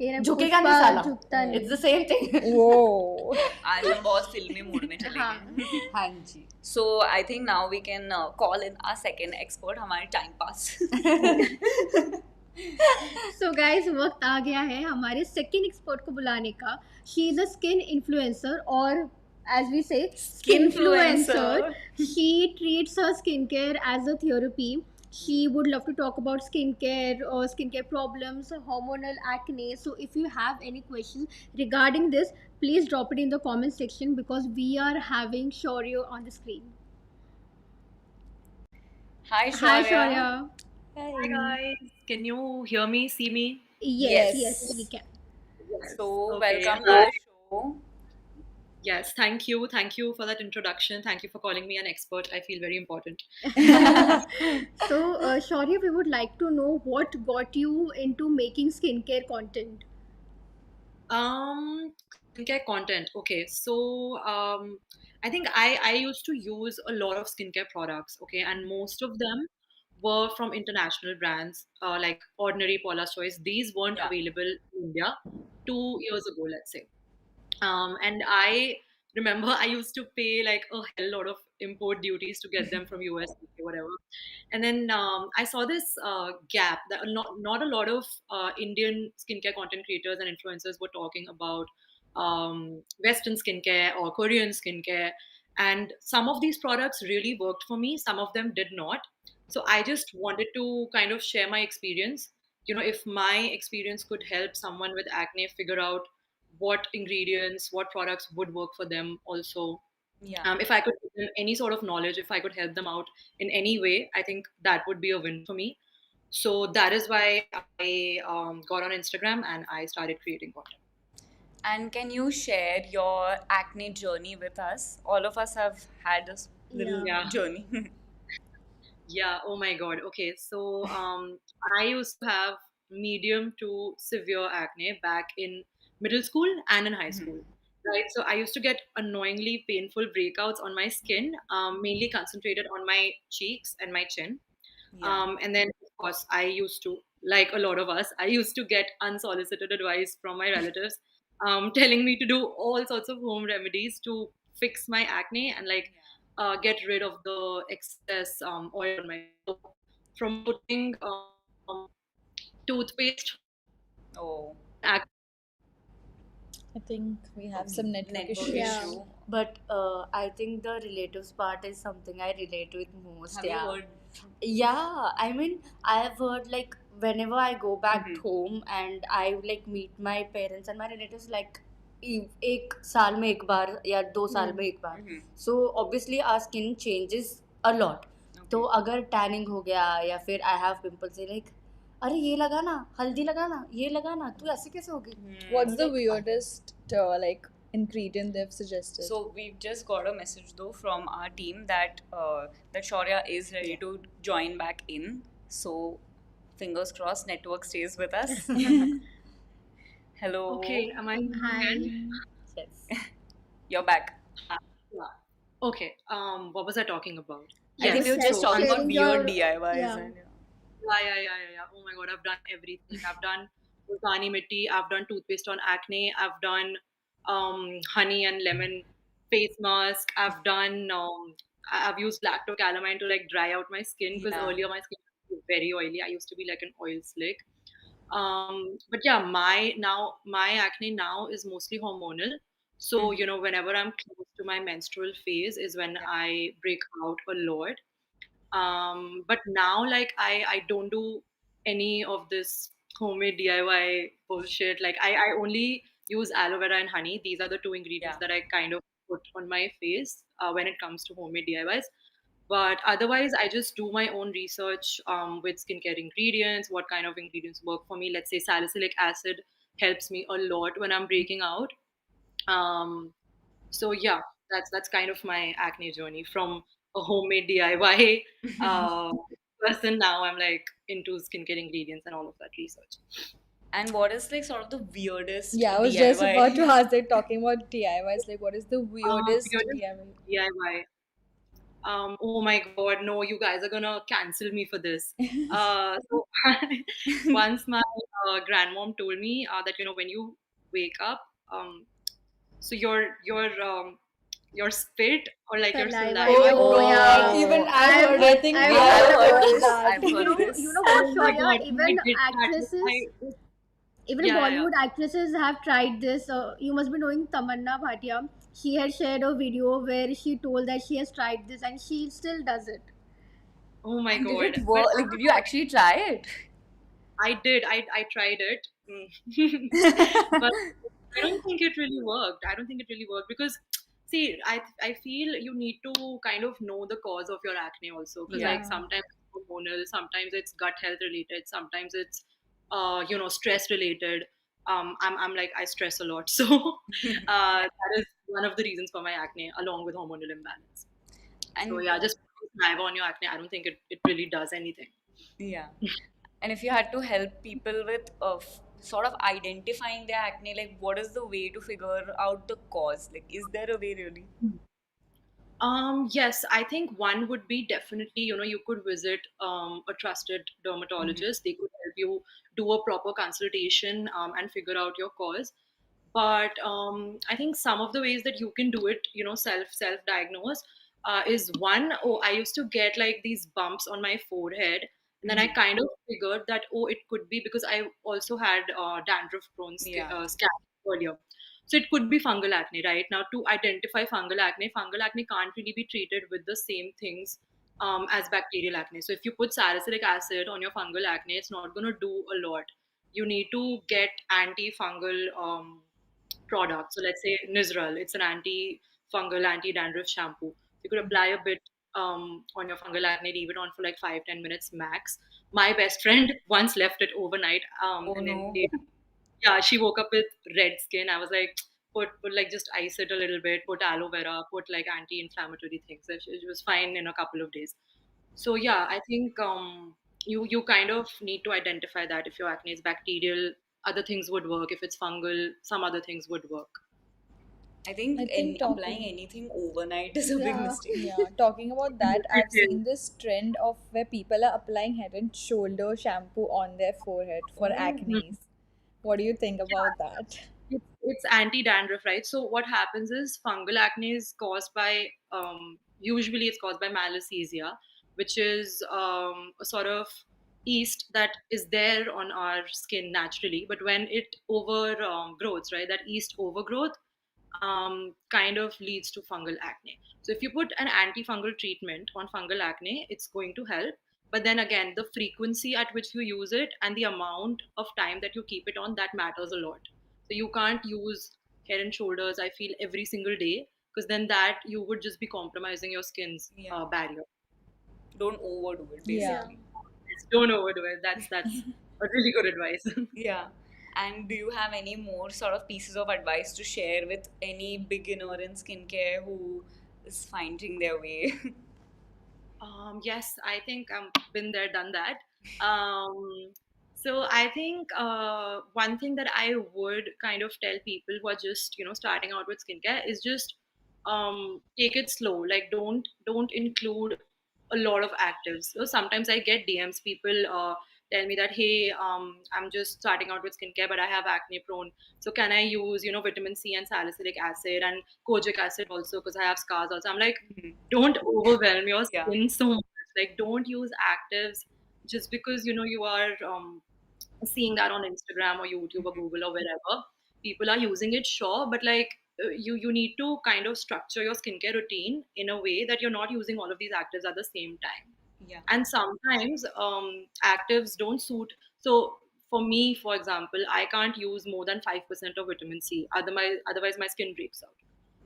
ये ना, झुकेगा पुष्पा नहीं साला. झुकता नहीं. It's the same thing. Whoa. आज हम बहुत फिल्मी मूड में चलेंगे. हाँ. हाँ जी. So I think now we can call in our second expert. हमारे time pass. So guys, वक्त आ गया है हमारे सेकंड एक्सपर्ट को बुलाने का. She is a skin influencer or as we say skinfluencer. She treats her skincare as a therapy. She would love to talk about skincare or skincare problems, hormonal acne. So if you have any questions regarding this, please drop it in the comment section because we are having Shaurya on the screen. Hi Hi Shaurya. Shaurya. Hi guys, can you hear me, see me? Yes, Yes. we can. So Okay, welcome hi. to the show. Yes, thank you. Thank you for that introduction. Thank you for calling me an expert. I feel very important. So, Shaurya, we would like to know what got you into making skincare content. Skincare content. Okay, so I think I used to use a lot of skincare products. Okay, and most of them were from international brands like Ordinary, Paula's Choice. These weren't Yeah. available in India 2 years ago, let's say. And I remember I used to pay like a hell lot of import duties to get them from US, UK, whatever. And then I saw this gap that not a lot of Indian skincare content creators and influencers were talking about Western skincare or Korean skincare. And some of these products really worked for me, some of them did not. So I just wanted to kind of share my experience. You know, if my experience could help someone with acne figure out what ingredients, what products would work for them also. Yeah. If I could give them any sort of knowledge, if I could help them out in any way, I think that would be a win for me. So that is why I got on Instagram and I started creating content. And can you share your acne journey with us? All of us have had a little Yeah. Yeah. journey. Yeah, oh my God. Okay, so I used to have medium to severe acne back in middle school and in high Mhm. school. Right, so I used to get annoyingly painful breakouts on my skin, mainly concentrated on my cheeks and my chin. Yeah. And then, of course, I used to, like a lot of us, I used to get unsolicited advice from my relatives, telling me to do all sorts of home remedies to fix my acne and like get rid of the excess oil on my face. So, from putting toothpaste Oh, on acne. I think we have okay. some network Network issues. Yeah. issue. But I think the relatives part is something I relate with most. Have you Yeah. heard? Yeah, I mean, I have heard like whenever I go back Mhm. home and I like meet my parents and my relatives like एक साल में एक बार या 2 साल में Hmm. एक बार. Mhm. So obviously our skin changes a lot. तो Okay. अगर टैनिंग हो गया या फिर आई हैव पिंपल्स से लाइक अरे ये लगाना हल्दी लगाना ये लगाना तू ऐसे कैसे होगी. What's the Like weirdest like ingredient they've suggested? So we've just got a message though from our team that that Shaurya is ready Yeah. to join back in. So fingers crossed, network stays with us. Hello, Okay, am I again? Hi. yes. you're back. Yeah. Okay, what was I talking about? I You were think we Yes, were just so talking about sharing weird your DIYs yeah. and yeah. Oh my God, I've done everything. I've done Multani Mitti, I've done toothpaste on acne, I've done honey and lemon face mask, I've used lactocalamine to like dry out my skin because yeah. earlier my skin was very oily. I used to be like an oil slick. But yeah, my acne now is mostly hormonal. So, Mhm. whenever I'm close to my menstrual phase is when Yeah. I break out a lot. But now like I don't do any of this homemade DIY bullshit. Like I only use aloe vera and honey. These are the two ingredients Yeah. that I kind of put on my face when it comes to homemade DIYs. But otherwise, I just do my own research with skincare ingredients, what kind of ingredients work for me. Let's say salicylic acid helps me a lot when I'm breaking out. Um, so yeah, that's kind of my acne journey from a homemade DIY uh, person. Now I'm like into skincare ingredients and all of that research. And what is like sort of the weirdest Yeah, I was just about to DIY? ask, like, talking about DIYs, like, what is the weirdest Weirdest DIY? DIY. Oh my God, no, you guys are gonna cancel me for this. So once my grandmom told me that when you wake up, so your spit or like your Saliva. saliva. Oh Yeah. God, even Oh, I've heard. I think I've we I've heard all heard about heard this. this. I've that. heard You this. know what, Oh my Shoya? God, when I Even did that, actresses, even yeah. Bollywood actresses have tried this. You must be knowing Tamanna Bhatia. She had shared a video where she told that she has tried this and she still does it. Oh my And did God. it But work? Like, did you actually try it? I did. I tried it. But I don't think it really worked. I don't think it really worked because see, I feel you need to kind of know the cause of your acne also because Yeah. like Yeah. sometimes it's hormonal, sometimes it's gut health related, sometimes it's stress related. I'm like I stress a lot, so that is one of the reasons for my acne along with hormonal imbalance. So And yeah, just put saliva on your acne. I don't think it really does anything. yeah. And if you had to help people with sort of identifying their acne, like what is the way to figure out the cause? Like, is there a way really? Yes, I think one would be definitely, you could visit a trusted Mhm. dermatologist. They could help you do a proper consultation and figure out your cause. But I think some of the ways that you can do it, self diagnose, is one. Oh, I used to get like these bumps on my forehead, and then I Mhm. kind of figured that it could be because I also had dandruff prone Yeah. scalp earlier. So it could be fungal acne, right? Now, to identify fungal acne can't really be treated with the same things as bacterial acne. So if you put salicylic acid on your fungal acne, it's not going to do a lot. You need to get antifungal product. So let's say Nisral, it's an anti-fungal, anti-dandruff shampoo. You could apply a bit on your fungal acne, leave it on for like 5-10 minutes max. My best friend once left it overnight, Oh and then no. yeah, she woke up with red skin. I was like, put like just ice it a little bit, put aloe vera, put like anti-inflammatory things. It was fine in a couple of days. So yeah, I think you kind of need to identify that if your acne is bacterial, other things would work. If it's fungal, some other things would work. I think I in think applying talking, anything overnight is a big Yeah. mistake. yeah, talking about that, It I've is. seen this trend of where people are applying head and shoulder shampoo on their forehead for Oh, acne. What do you think about that? It's anti-dandruff, right? So what happens is fungal acne is caused by usually it's caused by malassezia, which is a sort of yeast that is there on our skin naturally, but when it over grows, right, that yeast overgrowth kind of leads to fungal acne. So if you put an antifungal treatment on fungal acne, it's going to help. But then again, the frequency at which you use it and the amount of time that you keep it on, that matters a lot. So you can't use Head and Shoulders, I feel, every single day, because then that you would just be compromising your skin's yeah. barrier. Don't overdo it, Yeah. Yeah. basically. Don't overdo it. That's a really good advice. Yeah. And do you have any more sort of pieces of advice to share with any beginner in skincare who is finding their way? Yes, I think I've been there, done that. Um, so I think one thing that I would kind of tell people who are just starting out with skincare is just take it slow. Like don't include a lot of actives. So sometimes I get DMs, people tell me that hey, I'm just starting out with skincare, but I have acne prone. So can I use vitamin C and salicylic acid and kojic acid also because I have scars also. I'm like, Mhm. don't overwhelm your Yeah. skin so much. Like, don't use actives just because you are seeing that on Instagram or YouTube or Mhm. Google or wherever. People are using it, sure, but like you need to kind of structure your skincare routine in a way that you're not using all of these actives at the same time. Yeah. And sometimes actives don't suit. So for me, for example, I can't use more than 5% of vitamin C. Otherwise my skin breaks out.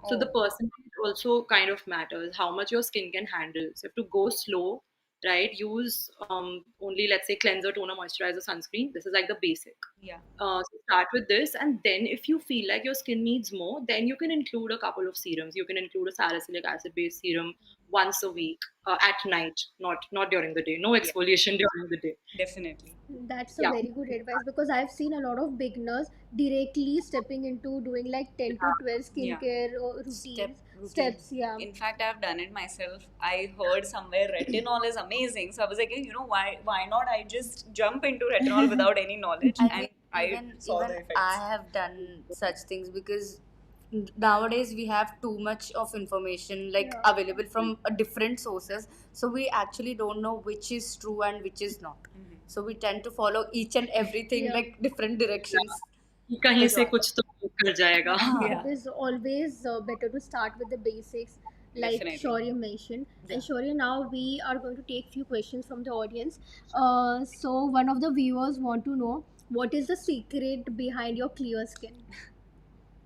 So the Oh, percentage also kind of matters, how much your skin can handle. So you have to go slow, right? Use only, let's say, cleanser, toner, moisturizer, sunscreen. This is like the basic. yeah. So start with this, and then if you feel like your skin needs more, then you can include a couple of serums. You can include a salicylic acid based serum once a week at night, not during the day. No Yeah. exfoliation during the day. Definitely. That's a Yeah. very good advice because I've seen a lot of beginners directly stepping into doing like 10 to 12 Yeah. skincare Step routines, routine. steps. Yeah. In fact, I've done it myself. I heard somewhere retinol is amazing. So I was like, why not I just jump into retinol without any knowledge? I And think I even saw even the I effects. have done such things because nowadays we have too much of information like Yeah. available from different sources, so we actually don't know which is true and which is not. Mhm. So we tend to follow each and everything Yeah. like different directions. कि कहीं से Majority. कुछ तो कर जाएगा. Yeah, हाँ. it Yeah, is always better to start with the basics, like definitely. Shaurya mentioned. And Yeah. Shaurya, now we are going to take few questions from the audience. So one of the viewers want to know what is the secret behind your clear skin?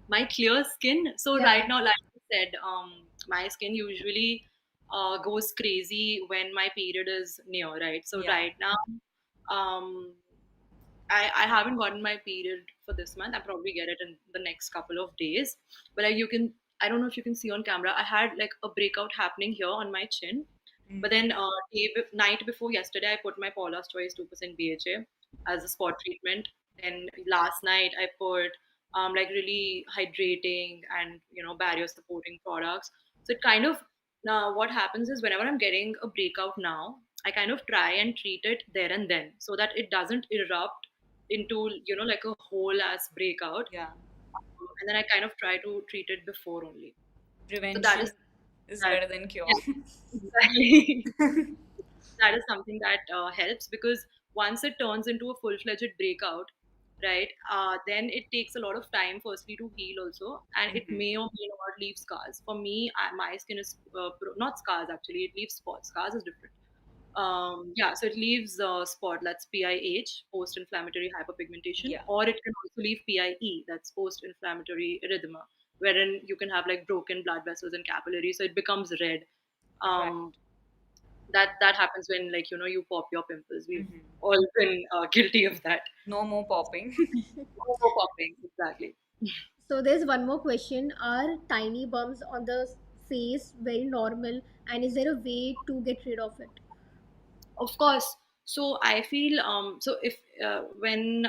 My clear skin. So Yeah. right now, like I said, my skin usually goes crazy when my period is near, right? So Yeah. right now, um, I haven't gotten my period for this month. I probably get it in the next couple of days. But like you can, I don't know if you can see on camera. I had like a breakout happening here on my chin. But Mhm. then night before yesterday, I put my Paula's Choice 2% BHA as a spot treatment. Then last night, I put like really hydrating and barrier supporting products. So it kind of now what happens is whenever I'm getting a breakout now, I kind of try and treat it there and then so that it doesn't erupt into like a whole ass breakout. Yeah. And then I kind of try to treat it before only. So that Prevention is is that. better than cure. Yeah, exactly. That is something that helps because once it turns into a full-fledged breakout, right, then it takes a lot of time firstly to heal also, and it Mhm. may or may not leave scars. For me, my skin is not scars actually, it leaves spots. Scars is different. Yeah, so it leaves spot, that's PIH, post-inflammatory hyperpigmentation, Yeah. or it can also leave PIE, that's post-inflammatory erythema, wherein you can have like broken blood vessels and capillaries, so it becomes red. Right. um, that happens when like you pop your pimples. We've Mhm. all been guilty of that. No more popping. Over popping, exactly. So there's one more question. Are tiny bumps on the face very normal, and is there a way to get rid of it? Of course. So I feel so if when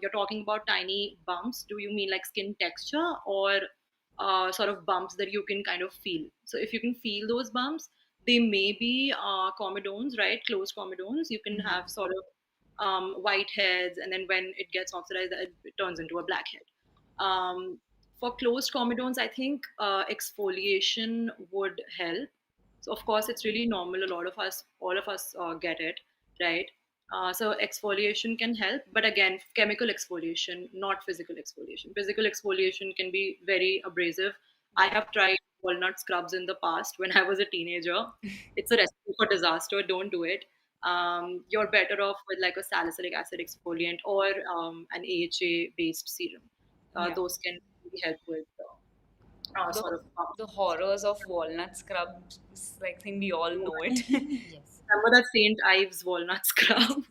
you're talking about tiny bumps, do you mean like skin texture or sort of bumps that you can kind of feel? So if you can feel those bumps, they may be comedones, right? Closed comedones. You can have sort of white heads, and then when it gets oxidized, it turns into a blackhead. For closed comedones, I think exfoliation would help. So of course, it's really normal. A lot of us, all of us, get it, right? So exfoliation can help, but again, chemical exfoliation, not physical exfoliation. Physical exfoliation can be very abrasive. I Yeah. have tried walnut scrubs in the past when I was a teenager. It's a recipe for disaster. Don't do it. You're better off with like a salicylic acid exfoliant or an AHA based serum. Yeah. Those can really help with The sort of the horrors of walnut scrubs, like thing we all know it. Yes. remember that Saint Ives walnut scrub.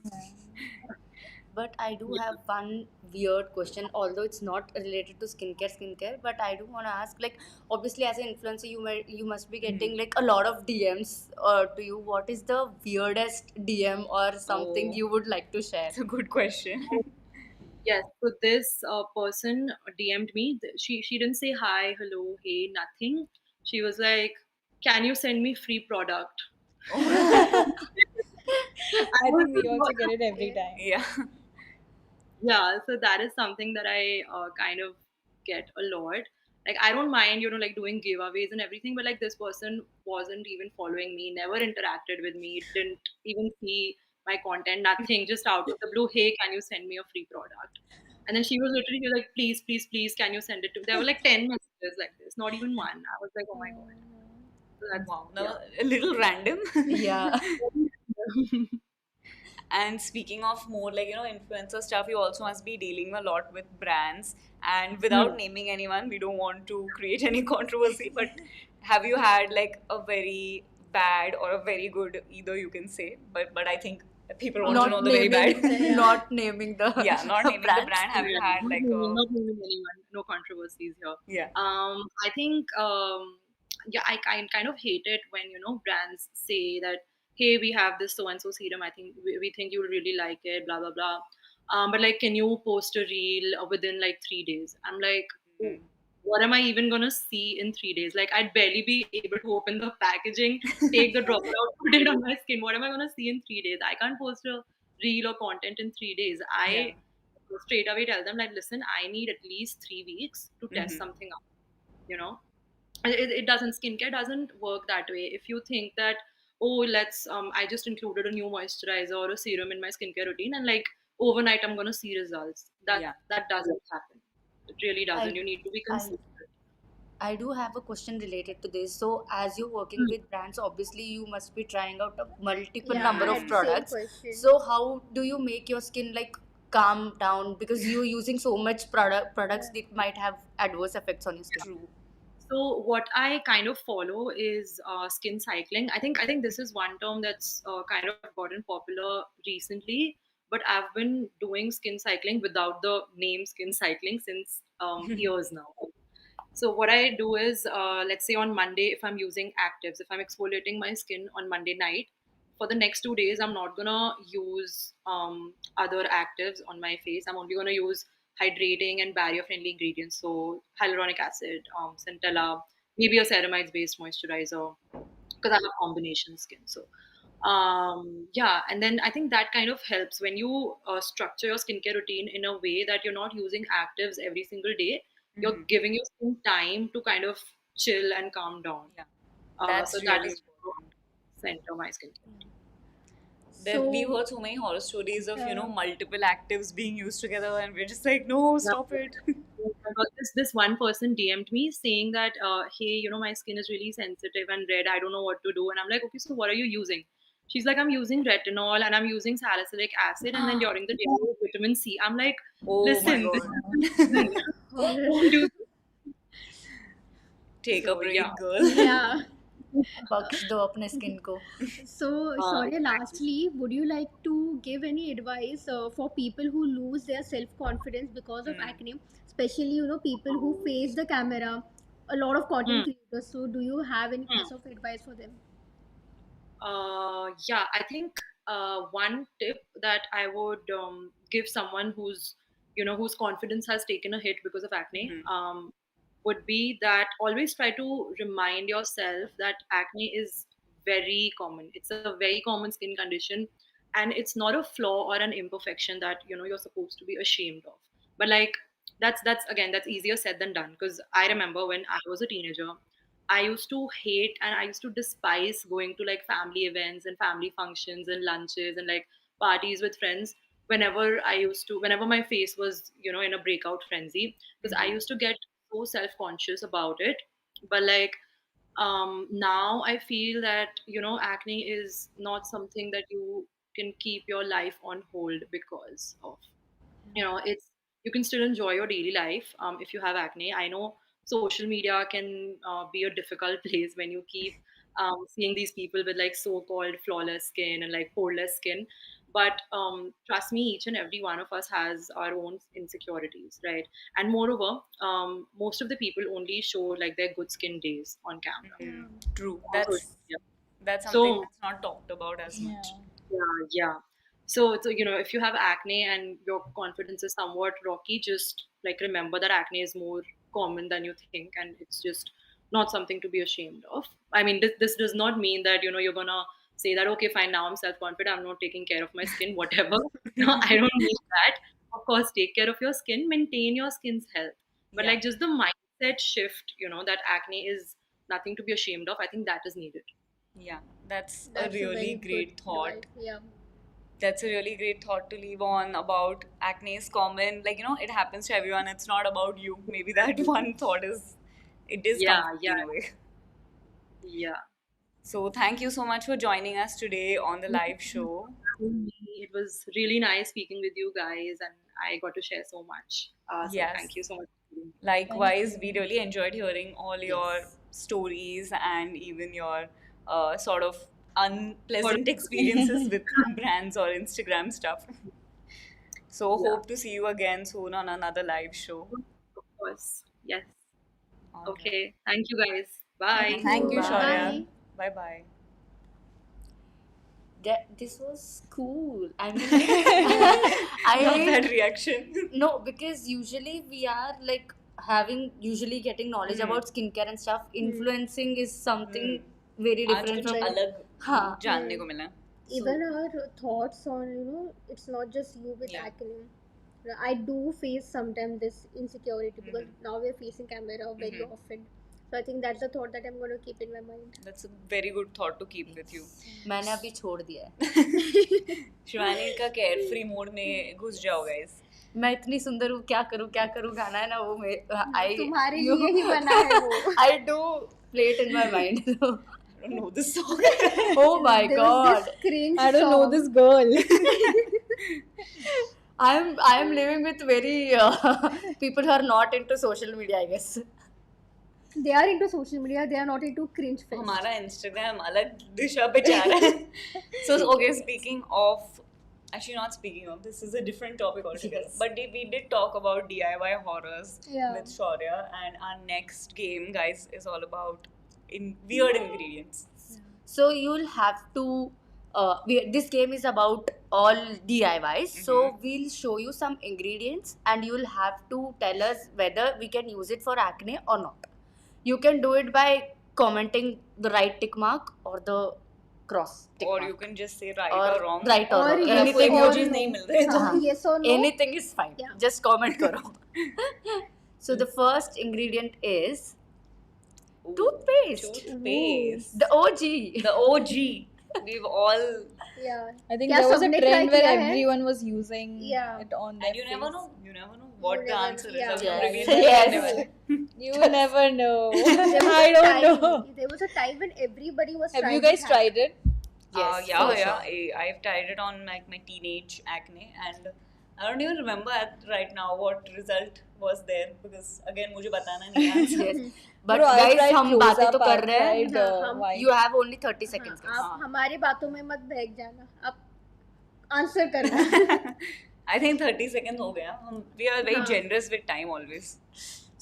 But I do Yeah. have one weird question, although it's not related to skincare, but I do want to ask, like, obviously as an influencer, you must be getting like a lot of DMs to you. What is the weirdest DM or something Oh, you would like to share? it's a good question. Yes, so this person DM'd me. She didn't say hi, hello, hey, nothing. She was like, "Can you send me free product?" Oh, I I was think we like, also get it every time. yeah. yeah, so that is something that I kind of get a lot. Like I don't mind, like doing giveaways and everything, but like this person wasn't even following me, never interacted with me, didn't even see my content, nothing, just out of the blue, hey, can you send me a free product? And then she was like, please, please, please, can you send it to me? There were like 10 messages like this, not even one. I was like, oh my god. So that's Wow. yeah. Now, a little random. Yeah. And speaking of more like, influencer stuff, you also must be dealing a lot with brands. And without Hmm. naming anyone, we don't want to create any controversy, but have you had like a very bad or a very good, either you can say, but I think people want to Not know the very naming, bad. Yeah. not naming the Yeah, not naming the brands. brand. Have you Yeah, had not like naming, a, not naming anyone. No controversies here. yeah. I think, yeah, I kind of hate it when brands say that, hey, we have this so and so serum. I think we think you'll really like it. Blah blah blah. But like, can you post a reel within like 3 days? I'm like, oh, Mhm. what am I even gonna see in 3 days? Like, I'd barely be able to open the packaging, take the dropper out, put it on my skin. What am I gonna see in 3 days? I can't post a reel or content in 3 days. Yeah. I straight away tell them like, listen, I need at least 3 weeks to test Mm-hmm. something out. You know, it doesn't, skincare doesn't work that way. If you think that, oh, let's I just included a new moisturizer or a serum in my skincare routine and like overnight I'm gonna see results. That Yeah. that doesn't happen. It really doesn't. I, You need to be I consistent. I do have a question related to this. So, as you're working Hmm. with brands, obviously you must be trying out a multiple Yeah, number I of had the Mm. same products. question. So, how do you make your skin like calm down because you're using so much products Yeah. that might have adverse effects on your skin? True. So what I kind of follow is skin cycling. I think this is one term that's kind of gotten popular recently. But I've been doing skin cycling without the name skin cycling since years now. So what I do is, let's say on Monday, if I'm using actives, if I'm exfoliating my skin on Monday night, for the next 2 days, I'm not gonna use other actives on my face. I'm only gonna use hydrating and barrier-friendly ingredients. So hyaluronic acid, centella, maybe a ceramides-based moisturizer, because I have combination skin. So yeah, and then I think that kind of helps when you structure your skincare routine in a way that you're not using actives every single day. You're Mm-hmm. giving your skin time to kind of chill and calm down. Yeah. So That's that really is important. center my skincare routine. We've So, heard so many horror stories of, uh, multiple actives being used together, and we're just like, no, Yeah. stop it. Oh my God, this one person DM'd me saying that, hey, my skin is really sensitive and red. I don't know what to do. And I'm like, okay, so what are you using? She's like, I'm using retinol and I'm using salicylic acid. And then during the day, I use vitamin C. I'm like, Oh my listen, this god. is the season. Don't do this. Take a So yeah. break, girl. yeah. बख्श दो अपने skin को. So, Shaurya, Exactly. lastly, would you like to give any advice for people who lose their self-confidence because of Hmm. acne, especially, people who face the camera, a lot of Hmm. content creators. So, do you have any Hmm. piece of advice for them? Yeah, I think one tip that I would give someone whose confidence has taken a hit because of acne, Hmm. would be that always try to remind yourself that acne is very common. It's a very common skin condition, and it's not a flaw or an imperfection that you're supposed to be ashamed of. But like that's again that's easier said than done, because I remember when I was a teenager, I used to hate and I used to despise going to like family events and family functions and lunches and like parties with friends whenever my face was, in a breakout frenzy, because I Hmm. used to get so self-conscious about it. But like now I feel that, acne is not something that you can keep your life on hold because of. It's you can still enjoy your daily life if you have acne. I know social media can be a difficult place when you keep seeing these people with like so-called flawless skin and like poreless skin, but trust me, each and every one of us has our own insecurities, right? And moreover, most of the people only show like their good skin days on camera, Yeah. Hmm. True. on social media. That's something So that's not talked about as Yeah. much. yeah. So if you have acne and your confidence is somewhat rocky, just like remember that acne is more common than you think, and it's just not something to be ashamed of. I mean, this does not mean that you're gonna say that, okay, fine, now I'm self-confident, I'm not taking care of my skin, whatever. No, I don't mean that. Of course, take care of your skin, maintain your skin's health, but Yeah. like just the mindset shift, that acne is nothing to be ashamed of. I think that is needed. Yeah. That's a That's a really very good great advice. thought. Yeah. That's a really great thought to leave on about acne is common. Like, it happens to everyone. It's not about you. Maybe that one thought it is Yeah, yeah, comforting away. yeah. So thank you so much for joining us today on the live show. Having me. It was really nice speaking with you guys, and I got to share so much. So Yes. thank you so much. Thank Likewise, we you. really enjoyed hearing all your Yes. stories and even your sort of unpleasant Horrible. experiences with brands or Instagram stuff. So, Yeah, hope to see you again soon on another live show. of course. Yes. All right. Okay. Thank you guys. Thank Bye. Thank you. you, Bye. Shaurya. Bye. Bye bye. This was cool. I mean, Love that I reaction. no, because usually we are like usually getting knowledge Hmm. about skincare and stuff. Hmm. Influencing is something Hmm. very आज different कुछ from. Very. अलग हाँ. जानने को मिला. Even our thoughts on, it's not just you with Yeah. acne. I do face sometimes this insecurity because Mhm. now we're facing camera very Mhm. often. So I think that's the thought that I'm going to keep in my mind. That's a very good thought to keep with you. मैंने अभी छोड़ दिया है. शिवानी का care free mode में घुस जाओ guys. मैं इतनी सुंदर हूँ, क्या करूँ गाना है ना वो तुम्हारे लिए ही बना है वो. I do play it in my mind. I don't know this song. Oh my There was god. this cringe I don't know song. this girl. I am living with very people who are not into social media, I guess. They are into social media. They are not into cringe fest. हमारा Instagram अलग दिशा पे जा रहा है. So okay, speaking of, actually not speaking of, this is a different topic altogether. Yes. But we did talk about DIY horrors Yeah. with Shaurya, and our next game, guys, is all about weird ingredients. So you'll have to. This game is about all DIYs. So we'll show you some ingredients, and you'll have to tell us whether we can use it for acne or not. You can do it by commenting the right tick mark or the cross tick Or mark. you can just say right or or wrong. right or Or wrong. yes कोई Anything, or emojis no. नहीं मिल रहे तो. हाँ. Yes or no. Anything is fine. Yeah. Just comment karo. So the first ingredient is toothpaste. Toothpaste. The OG. The OG. We've all. Yeah. I think क्या there was a सबने try trend where किया है? everyone was using Yeah. it on their And you never face. know. You never know what You the never- answer yeah. is. Yes. Reveal that Yes. never. You never know. There was I a don't time- know. There was a time when everybody was Have trying you guys to hack. tried it? Yes, Yeah, for yeah. sure. I've tried it on like my teenage acne, and I don't even remember right now what result was there because again मुझे बताना नहीं है answer. Yes. But Bro, I guys tried हम close बातें up, तो I कर रहे हैं. tried, हम- white. You have only 30 seconds. हाँ, guys. आप हमारी बातों में मत बहक जाना, आप आंसर करना. I think 30 seconds हो गया. We are very हाँ. generous with time always.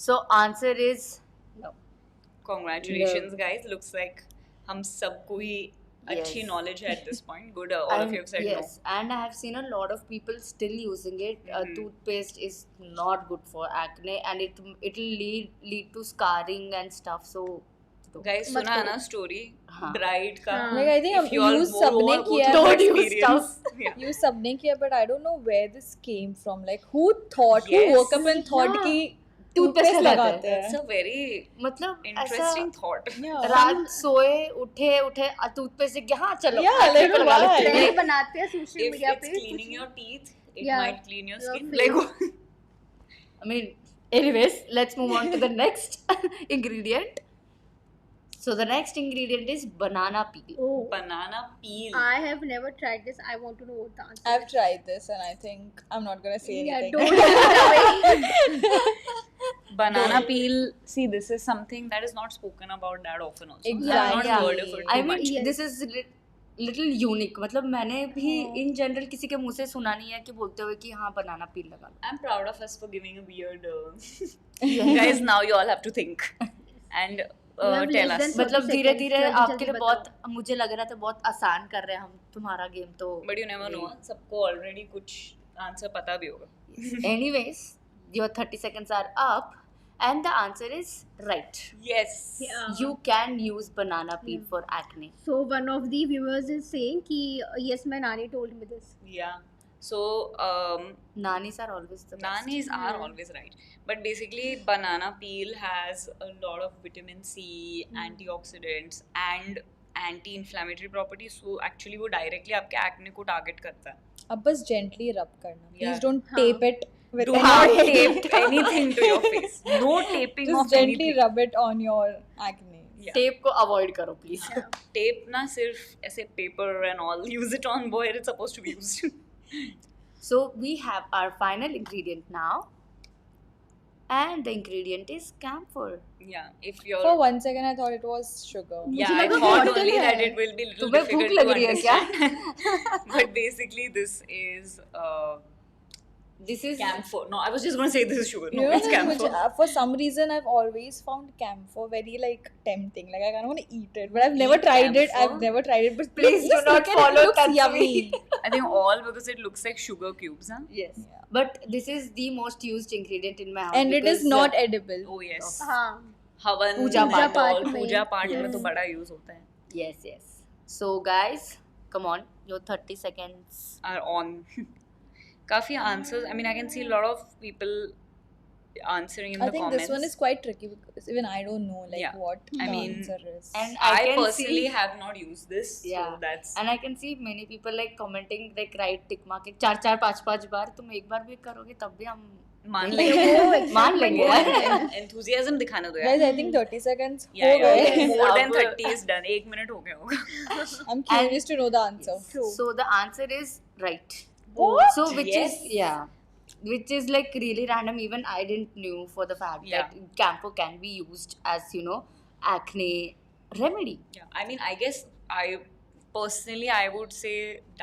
So answer is no. Congratulations guys. Looks like हम सबको ही अच्छी Yes. knowledge है at this point. Good. All of you have said yes, and I have seen a lot of people still using it. Mhm. Toothpaste is not good for acne, and it'll lead to scarring and stuff. So, no. Guys, मत सुना है करो. ना story? हाँ. Bride का. हाँ. Like I think If you all use go सबने over, go किया through है. that Don't use experience. Yeah. use सबने किया, but I don't know where this came from. Like who thought? Yes. Who woke up and thought Yeah. कि Toothpaste toothpaste लगाते लगाते That's हैं? a very मतलब interesting thought. Yeah. रात सोए उठे टूथपेस्ट से हाँ चलो Yeah, acne like पे लगा why? लेते हैं. ट्रेंड बनाते हैं सोशल If मीडिया it's पे. cleaning your teeth, it Yeah. might clean your Your skin. face. Like, I mean, anyways, let's move on to the next ingredient. So the next ingredient is banana peel. Oh, banana peel. I have never tried this. I want to know what the answer I've is. tried this and I think I'm not gonna say Yeah, anything. don't give it away. Banana peel. See, this is something that is not spoken about that often. Also, Exactly. I've not Yeah. heard of it I too mean, much. Yes. this is little unique. मतलब मैंने भी हाँ. in general किसी के मुंह से सुना नहीं है कि बोलते हुए कि हाँ banana peel लगा लो. I'm proud of us for giving a weird. Guys, now you all have to think and You have tell less than us. 30 मतलब धीरे seconds, धीरे जल्दी आपके लिए जल्दी बहुत मुझे लग रहा था बहुत आसान कर रहे हैं हम तुम्हारा गेम तो. But you never know. सबको already कुछ answer पता भी होगा. Anyways, your 30 seconds are up and the answer is right. Yes. Yeah. You can use banana peel for acne. So one of the viewers is saying कि yes, my nani told me this. Yeah. So Nanis are always the best. nanis are always right, but basically banana peel has a lot of vitamin C, antioxidants and anti-inflammatory properties. So actually वो directly आपके acne को target करता है. अब बस gently rub करना. Please Yeah. don't हाँ. tape it with Do not tape anything to your face. No taping Just of gently anything. rub it on your acne. Yeah. Tape को avoid करो please. Tape ना सिर्फ ऐसे paper and all. Use it on where it's supposed to be used. So we have our final ingredient now, and the ingredient is camphor. Yeah. If you're For 1 second I thought it was sugar. yeah, मुझे I लगा thought bottle only है. that it will be little तुम्हें भूख difficult लग to रही है क्या? understand. But basically this is This is camphor. No, I was just going to say this is sugar. No, You know, it's camphor. for some reason I've always found camphor very like tempting. Like I kind of want to eat it, but I've never Eat tried it. camphor? I've never tried it. But Please do just not look at it, follow it looks Tansvi. yummy. I think all because it looks like sugar cubes, huh? yes, Yeah. but this is the most used ingredient in my house. And it is because, not edible. Oh yes. हाँ. हवन पूजा and पाठ all, में. पूजा पाठ में तो Yes. बड़ा use होता है. yes. So guys, come on, your 30 seconds. Are on. काफी answers. I mean, I can see a lot of people answering in I the think comments. this one is quite tricky because even I don't know like Yeah. what I the mean, answer is. And I can personally see, have not used this. Yeah. So that's and I can see many people like commenting like right tick mark 4-5 बार. तुम एक बार भी करोगे तब भी हम मान लेंगे. लेंगे. मान लेंगे यार. Enthusiasm दिखाना दो Guys, यार. I think 30 seconds Yeah, हो yeah, गए. more than अब- 30 is done. 1 minute हो गया होगा. I'm curious to know the answer. So the answer is right. What? So which Yes. is which is like really random. Even I didn't knew for the fact Yeah. that camphor can be used as acne remedy. Yeah, I mean, I guess I personally I would say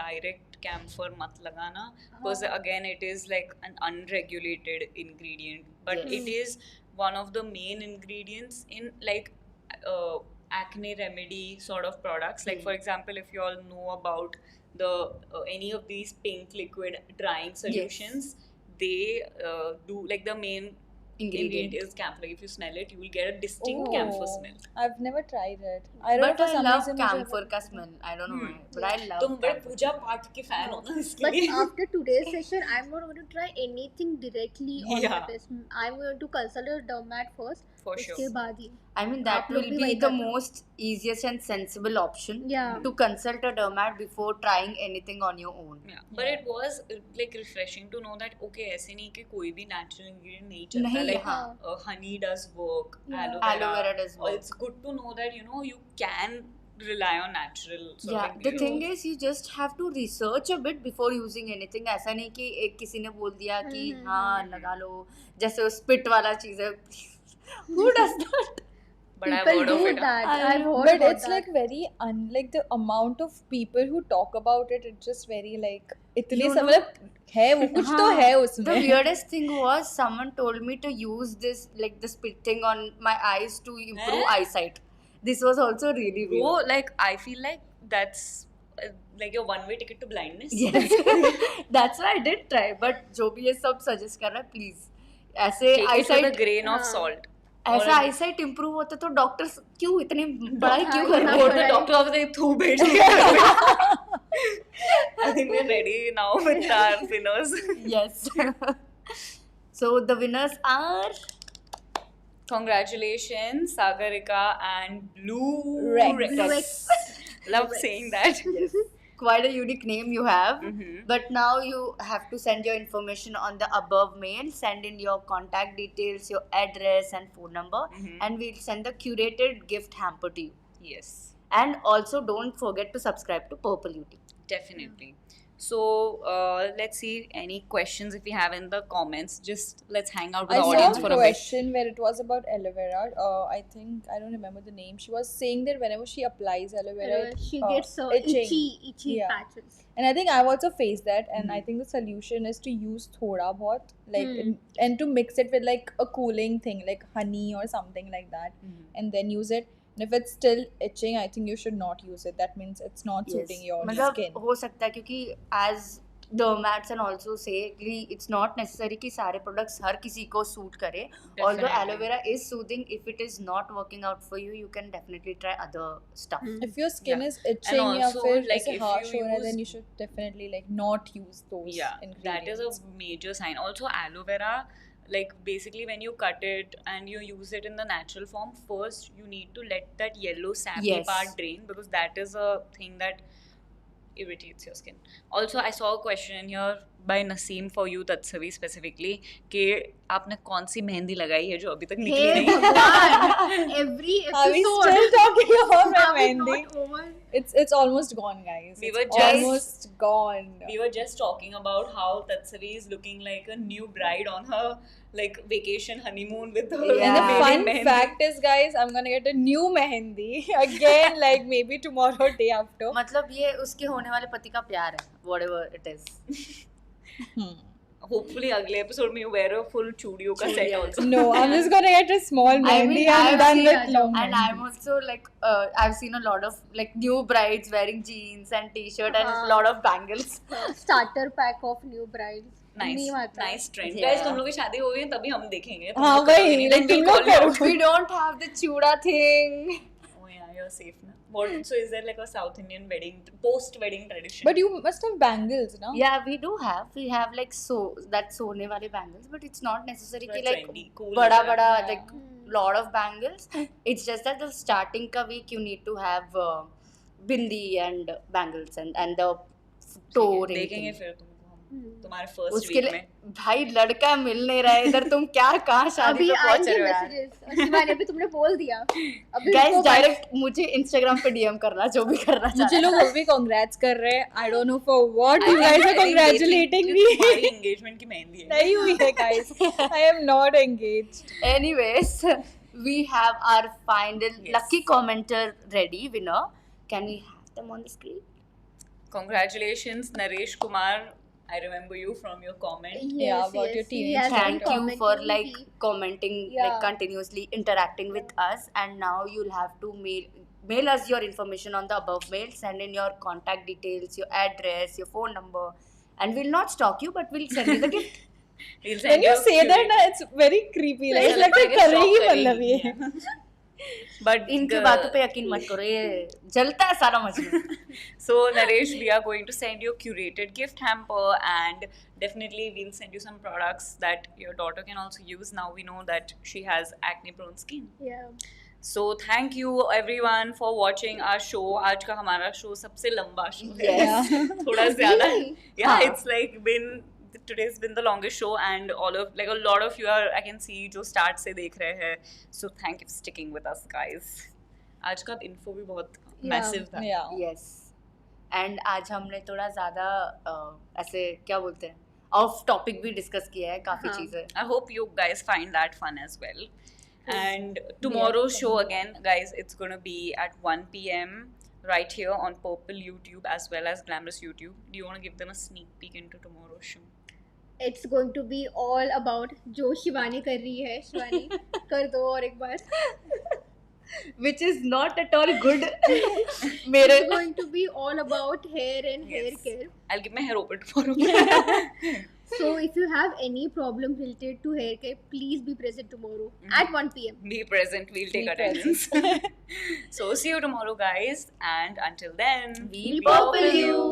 direct camphor mat lagana because again it is like an unregulated ingredient, but Yes. it is one of the main ingredients in like acne remedy sort of products. Like for example, if you all know about the any of these pink liquid drying solutions, they do like the main ingredient is camphor. Like if you smell it, you will get a distinct camphor Oh, smell. I've never tried it. I don't know But for I some love reason camphor का smell. I don't know why, but I love तुम बड़े camphor. पूजा पाठ के fan हो ना इसके But लिए. after today's session, I'm not going to try anything directly on Yeah. my face. I'm going to consult a dermat first. For उसके sure. बाद ही. I mean that आप लोग will भी be वही the करते हो? most easiest and sensible option Yeah. to consult a dermat before trying anything on your own. Yeah. But it was like refreshing to know that okay ऐसे नहीं कि कोई भी natural ingredient नहीं चलता. नहीं, Like हाँ. honey does work, Yeah. aloe vera Aloe vera does Or work. it's good to know that you can rely on natural sort Yeah, of the thing ingredients. is you just have to research a bit before using anything. ऐसा नहीं कि एक किसी ने बोल दिया कि हाँ लगा लो, जैसे वो spit वाला चीज़ है. Who does that? But I've People heard of do it. that. I I've know. heard But about it's that. like very unlike the amount of people who talk about it. It's just very like इतने You सब know- मतलब है वो कुछ तो है The उसमें. weirdest thing was someone told me to use this like the spit thing on my eyes to improve eyesight. This was also really weird. Bro, like I feel like that's like your one-way ticket to blindness. Yes, that's why I did try. But जो भी ये सब suggest कर रहा है, please ऐसे Take it with a eyesight grain of हाँ. salt. ऐसा eyesight improve होता तो डॉक्टर्स क्यों इतनी पढ़ाई क्यों हाँ, कर हाँ, रहे Go हैं? to the doctor after they threw भेज I think we're ready now with our winners. Yes. So the winners are Congratulations, Sagarika and Blue Rex. Blue Rex. Love saying that. yes, quite a unique name you have. Mhm. But now you have to send your information on the above mail. Send in your contact details, your address and phone number, Mhm. and we'll send the curated gift hamper to you. Yes, And also don't forget to subscribe to Purplle. definitely. So let's see any questions if we have in the comments. Just let's hang out with I the saw audience a for a bit. question where it was about aloe vera. I think I don't remember the name. She was saying that whenever she applies aloe vera, She it, gets itchy Yeah. patches. And I think I've also faced that, and I Mhm. think the solution is to use thoda bahut, like, Hmm. and to mix it with like a cooling thing, like honey or something like that, Mhm. and then use it. And if it's still itching, I think you should not use it. That means it's not suiting your मतलब skin. हो सकता है क्योंकि as dermats and also say it's not necessary कि सारे products हर किसी को suit करे. Although Definitely. aloe vera is soothing, if it is not working out for you, you can definitely try other stuff. Hmm. If your skin Yeah. is itching या also, फिर like, ऐसे if harsh you हो रहा है, use- then you should definitely like not use those Yeah, that ingredients. is a major sign. Also, aloe vera, like basically when you cut it and you use it in the natural form, first you need to let that yellow sappy Yes. part drain, because that is a thing that irritates your skin. Also, I saw a question in here by Naseem for you, Tatsavi specifically, कि आपने कौन सी मेहंदी लगाई है जो अभी तक निकली Hey नहीं? Bhagwan! Every Are we episode. still talking about my Are we Mendi? not over? It's almost gone, guys. We It's were just- almost gone. We were just talking about how Tatsavi is looking like a new bride on her like vacation honeymoon with her. Yeah. And the Yeah. fun mehendi. fact is, guys, I'm gonna get a new mehendi again, like maybe tomorrow or day after. मतलब ये उसके होने वाले पति का प्यार है, whatever it is. Hopefully, अगले episode में you wear a full chudiyo का set also. No, I'm just gonna get a small I mehendi. mean, I'm I've done seen with long and mehendi. I'm also like I've seen a lot of like new brides wearing jeans and t-shirt and a हाँ. lot of bangles. Starter pack of new brides. Nice, Meme आता है. nice trend. Yeah. Guys, तुम लोग की शादी हो गई है तभी हम देखेंगे. तुम हाँ, लोग करोगे वही, नहीं, like, then we'll तुम लोग call you out. करो. We don't have the chuda thing. Oh yeah, you're safe now. What? So is there like a South Indian wedding, post-wedding tradition? But you must have bangles, no? Yeah, we do have. We have like that सोने वाले bangles, but it's not necessary कि They're like trendy, cool बड़ा लग रहा बड़ा है. like lot of bangles. It's just that the starting का week you need to have bindi and bangles and the toe ring. देखेंगे thing. फिर तुमको हम तुम्हारे first उसके week लिए में. भाई लड़का मिल नहीं रहा है इधर, तुम क्या कहाँ शादी अभी पे पहुंच आएंगे रहे हो यार. messages. शिवानी अभी तुमने बोल दिया. अभी गाइस रुको डायरेक्ट मुझे इंस्टाग्राम पे डीएम करना जो भी करना मुझे चाहे. लोग वो भी congrats कर रहे हैं. I don't know for what you guys are congratulating me. तुम्हारी engagement की मेहंदी है. नहीं हुई है, guys. I am not engaged. Anyways, we have our final Yes. lucky commenter ready, winner. Can we have them on the screen? Congratulations, Naresh Kumar. I remember you from your comment. Yeah, about your he teenage has been Thank you for commenting. like commenting, like Yeah. continuously interacting with us, and now you'll have to mail us your information on the above mail. Send in your contact details, your address, your phone number, and we'll not stalk you, but we'll send you the gift. We'll When send you a say that, curate- na, it's very creepy. Like, ऐसा it's like लगता है कि करेगी shock मतलब करेगी, ये. yeah. But इनकी the- बातों पे यकीन मत करो, ये जलता है सारा Majnu. So Naresh, we are going to send you a curated gift hamper, and definitely we'll send you some products that your daughter can also use. Now we know that she has acne prone skin. Yeah. So thank you everyone for watching our show. आज का हमारा show सबसे लंबा show है. Yes. थोड़ा ज़्यादा. Really? Yeah, हाँ. it's like today's been the longest show, and a lot of you are, I can see, जो start से देख रहे हैं. So thank you for sticking with us, guys. आज का info भी बहुत मैसिव था. Yeah. यस एंड आज हमने थोड़ा ज़्यादा ऐसे क्या बोलते हैं ऑफ टॉपिक भी डिस्कस किया है काफ़ी हाँ. चीज़ें. I hope you guys find that fun as well. And tomorrow's show again, guys, it's gonna be at 1 p.m. right here on Purplle YouTube as well as Glamorous YouTube. Do you want to give them a sneak peek into tomorrow's show? It's going to be all about जो शिवानी कर रही है. शिवानी कर दो और एक बार. which is not at all good. मेरे It's going to be all about hair and hair Yes. care. I'll keep my hair open tomorrow. So if you have any problem related to hair care, please be present tomorrow at 1 p.m. Be present, we'll take Be attendance. So see you tomorrow, guys, and until then, We Purplle you.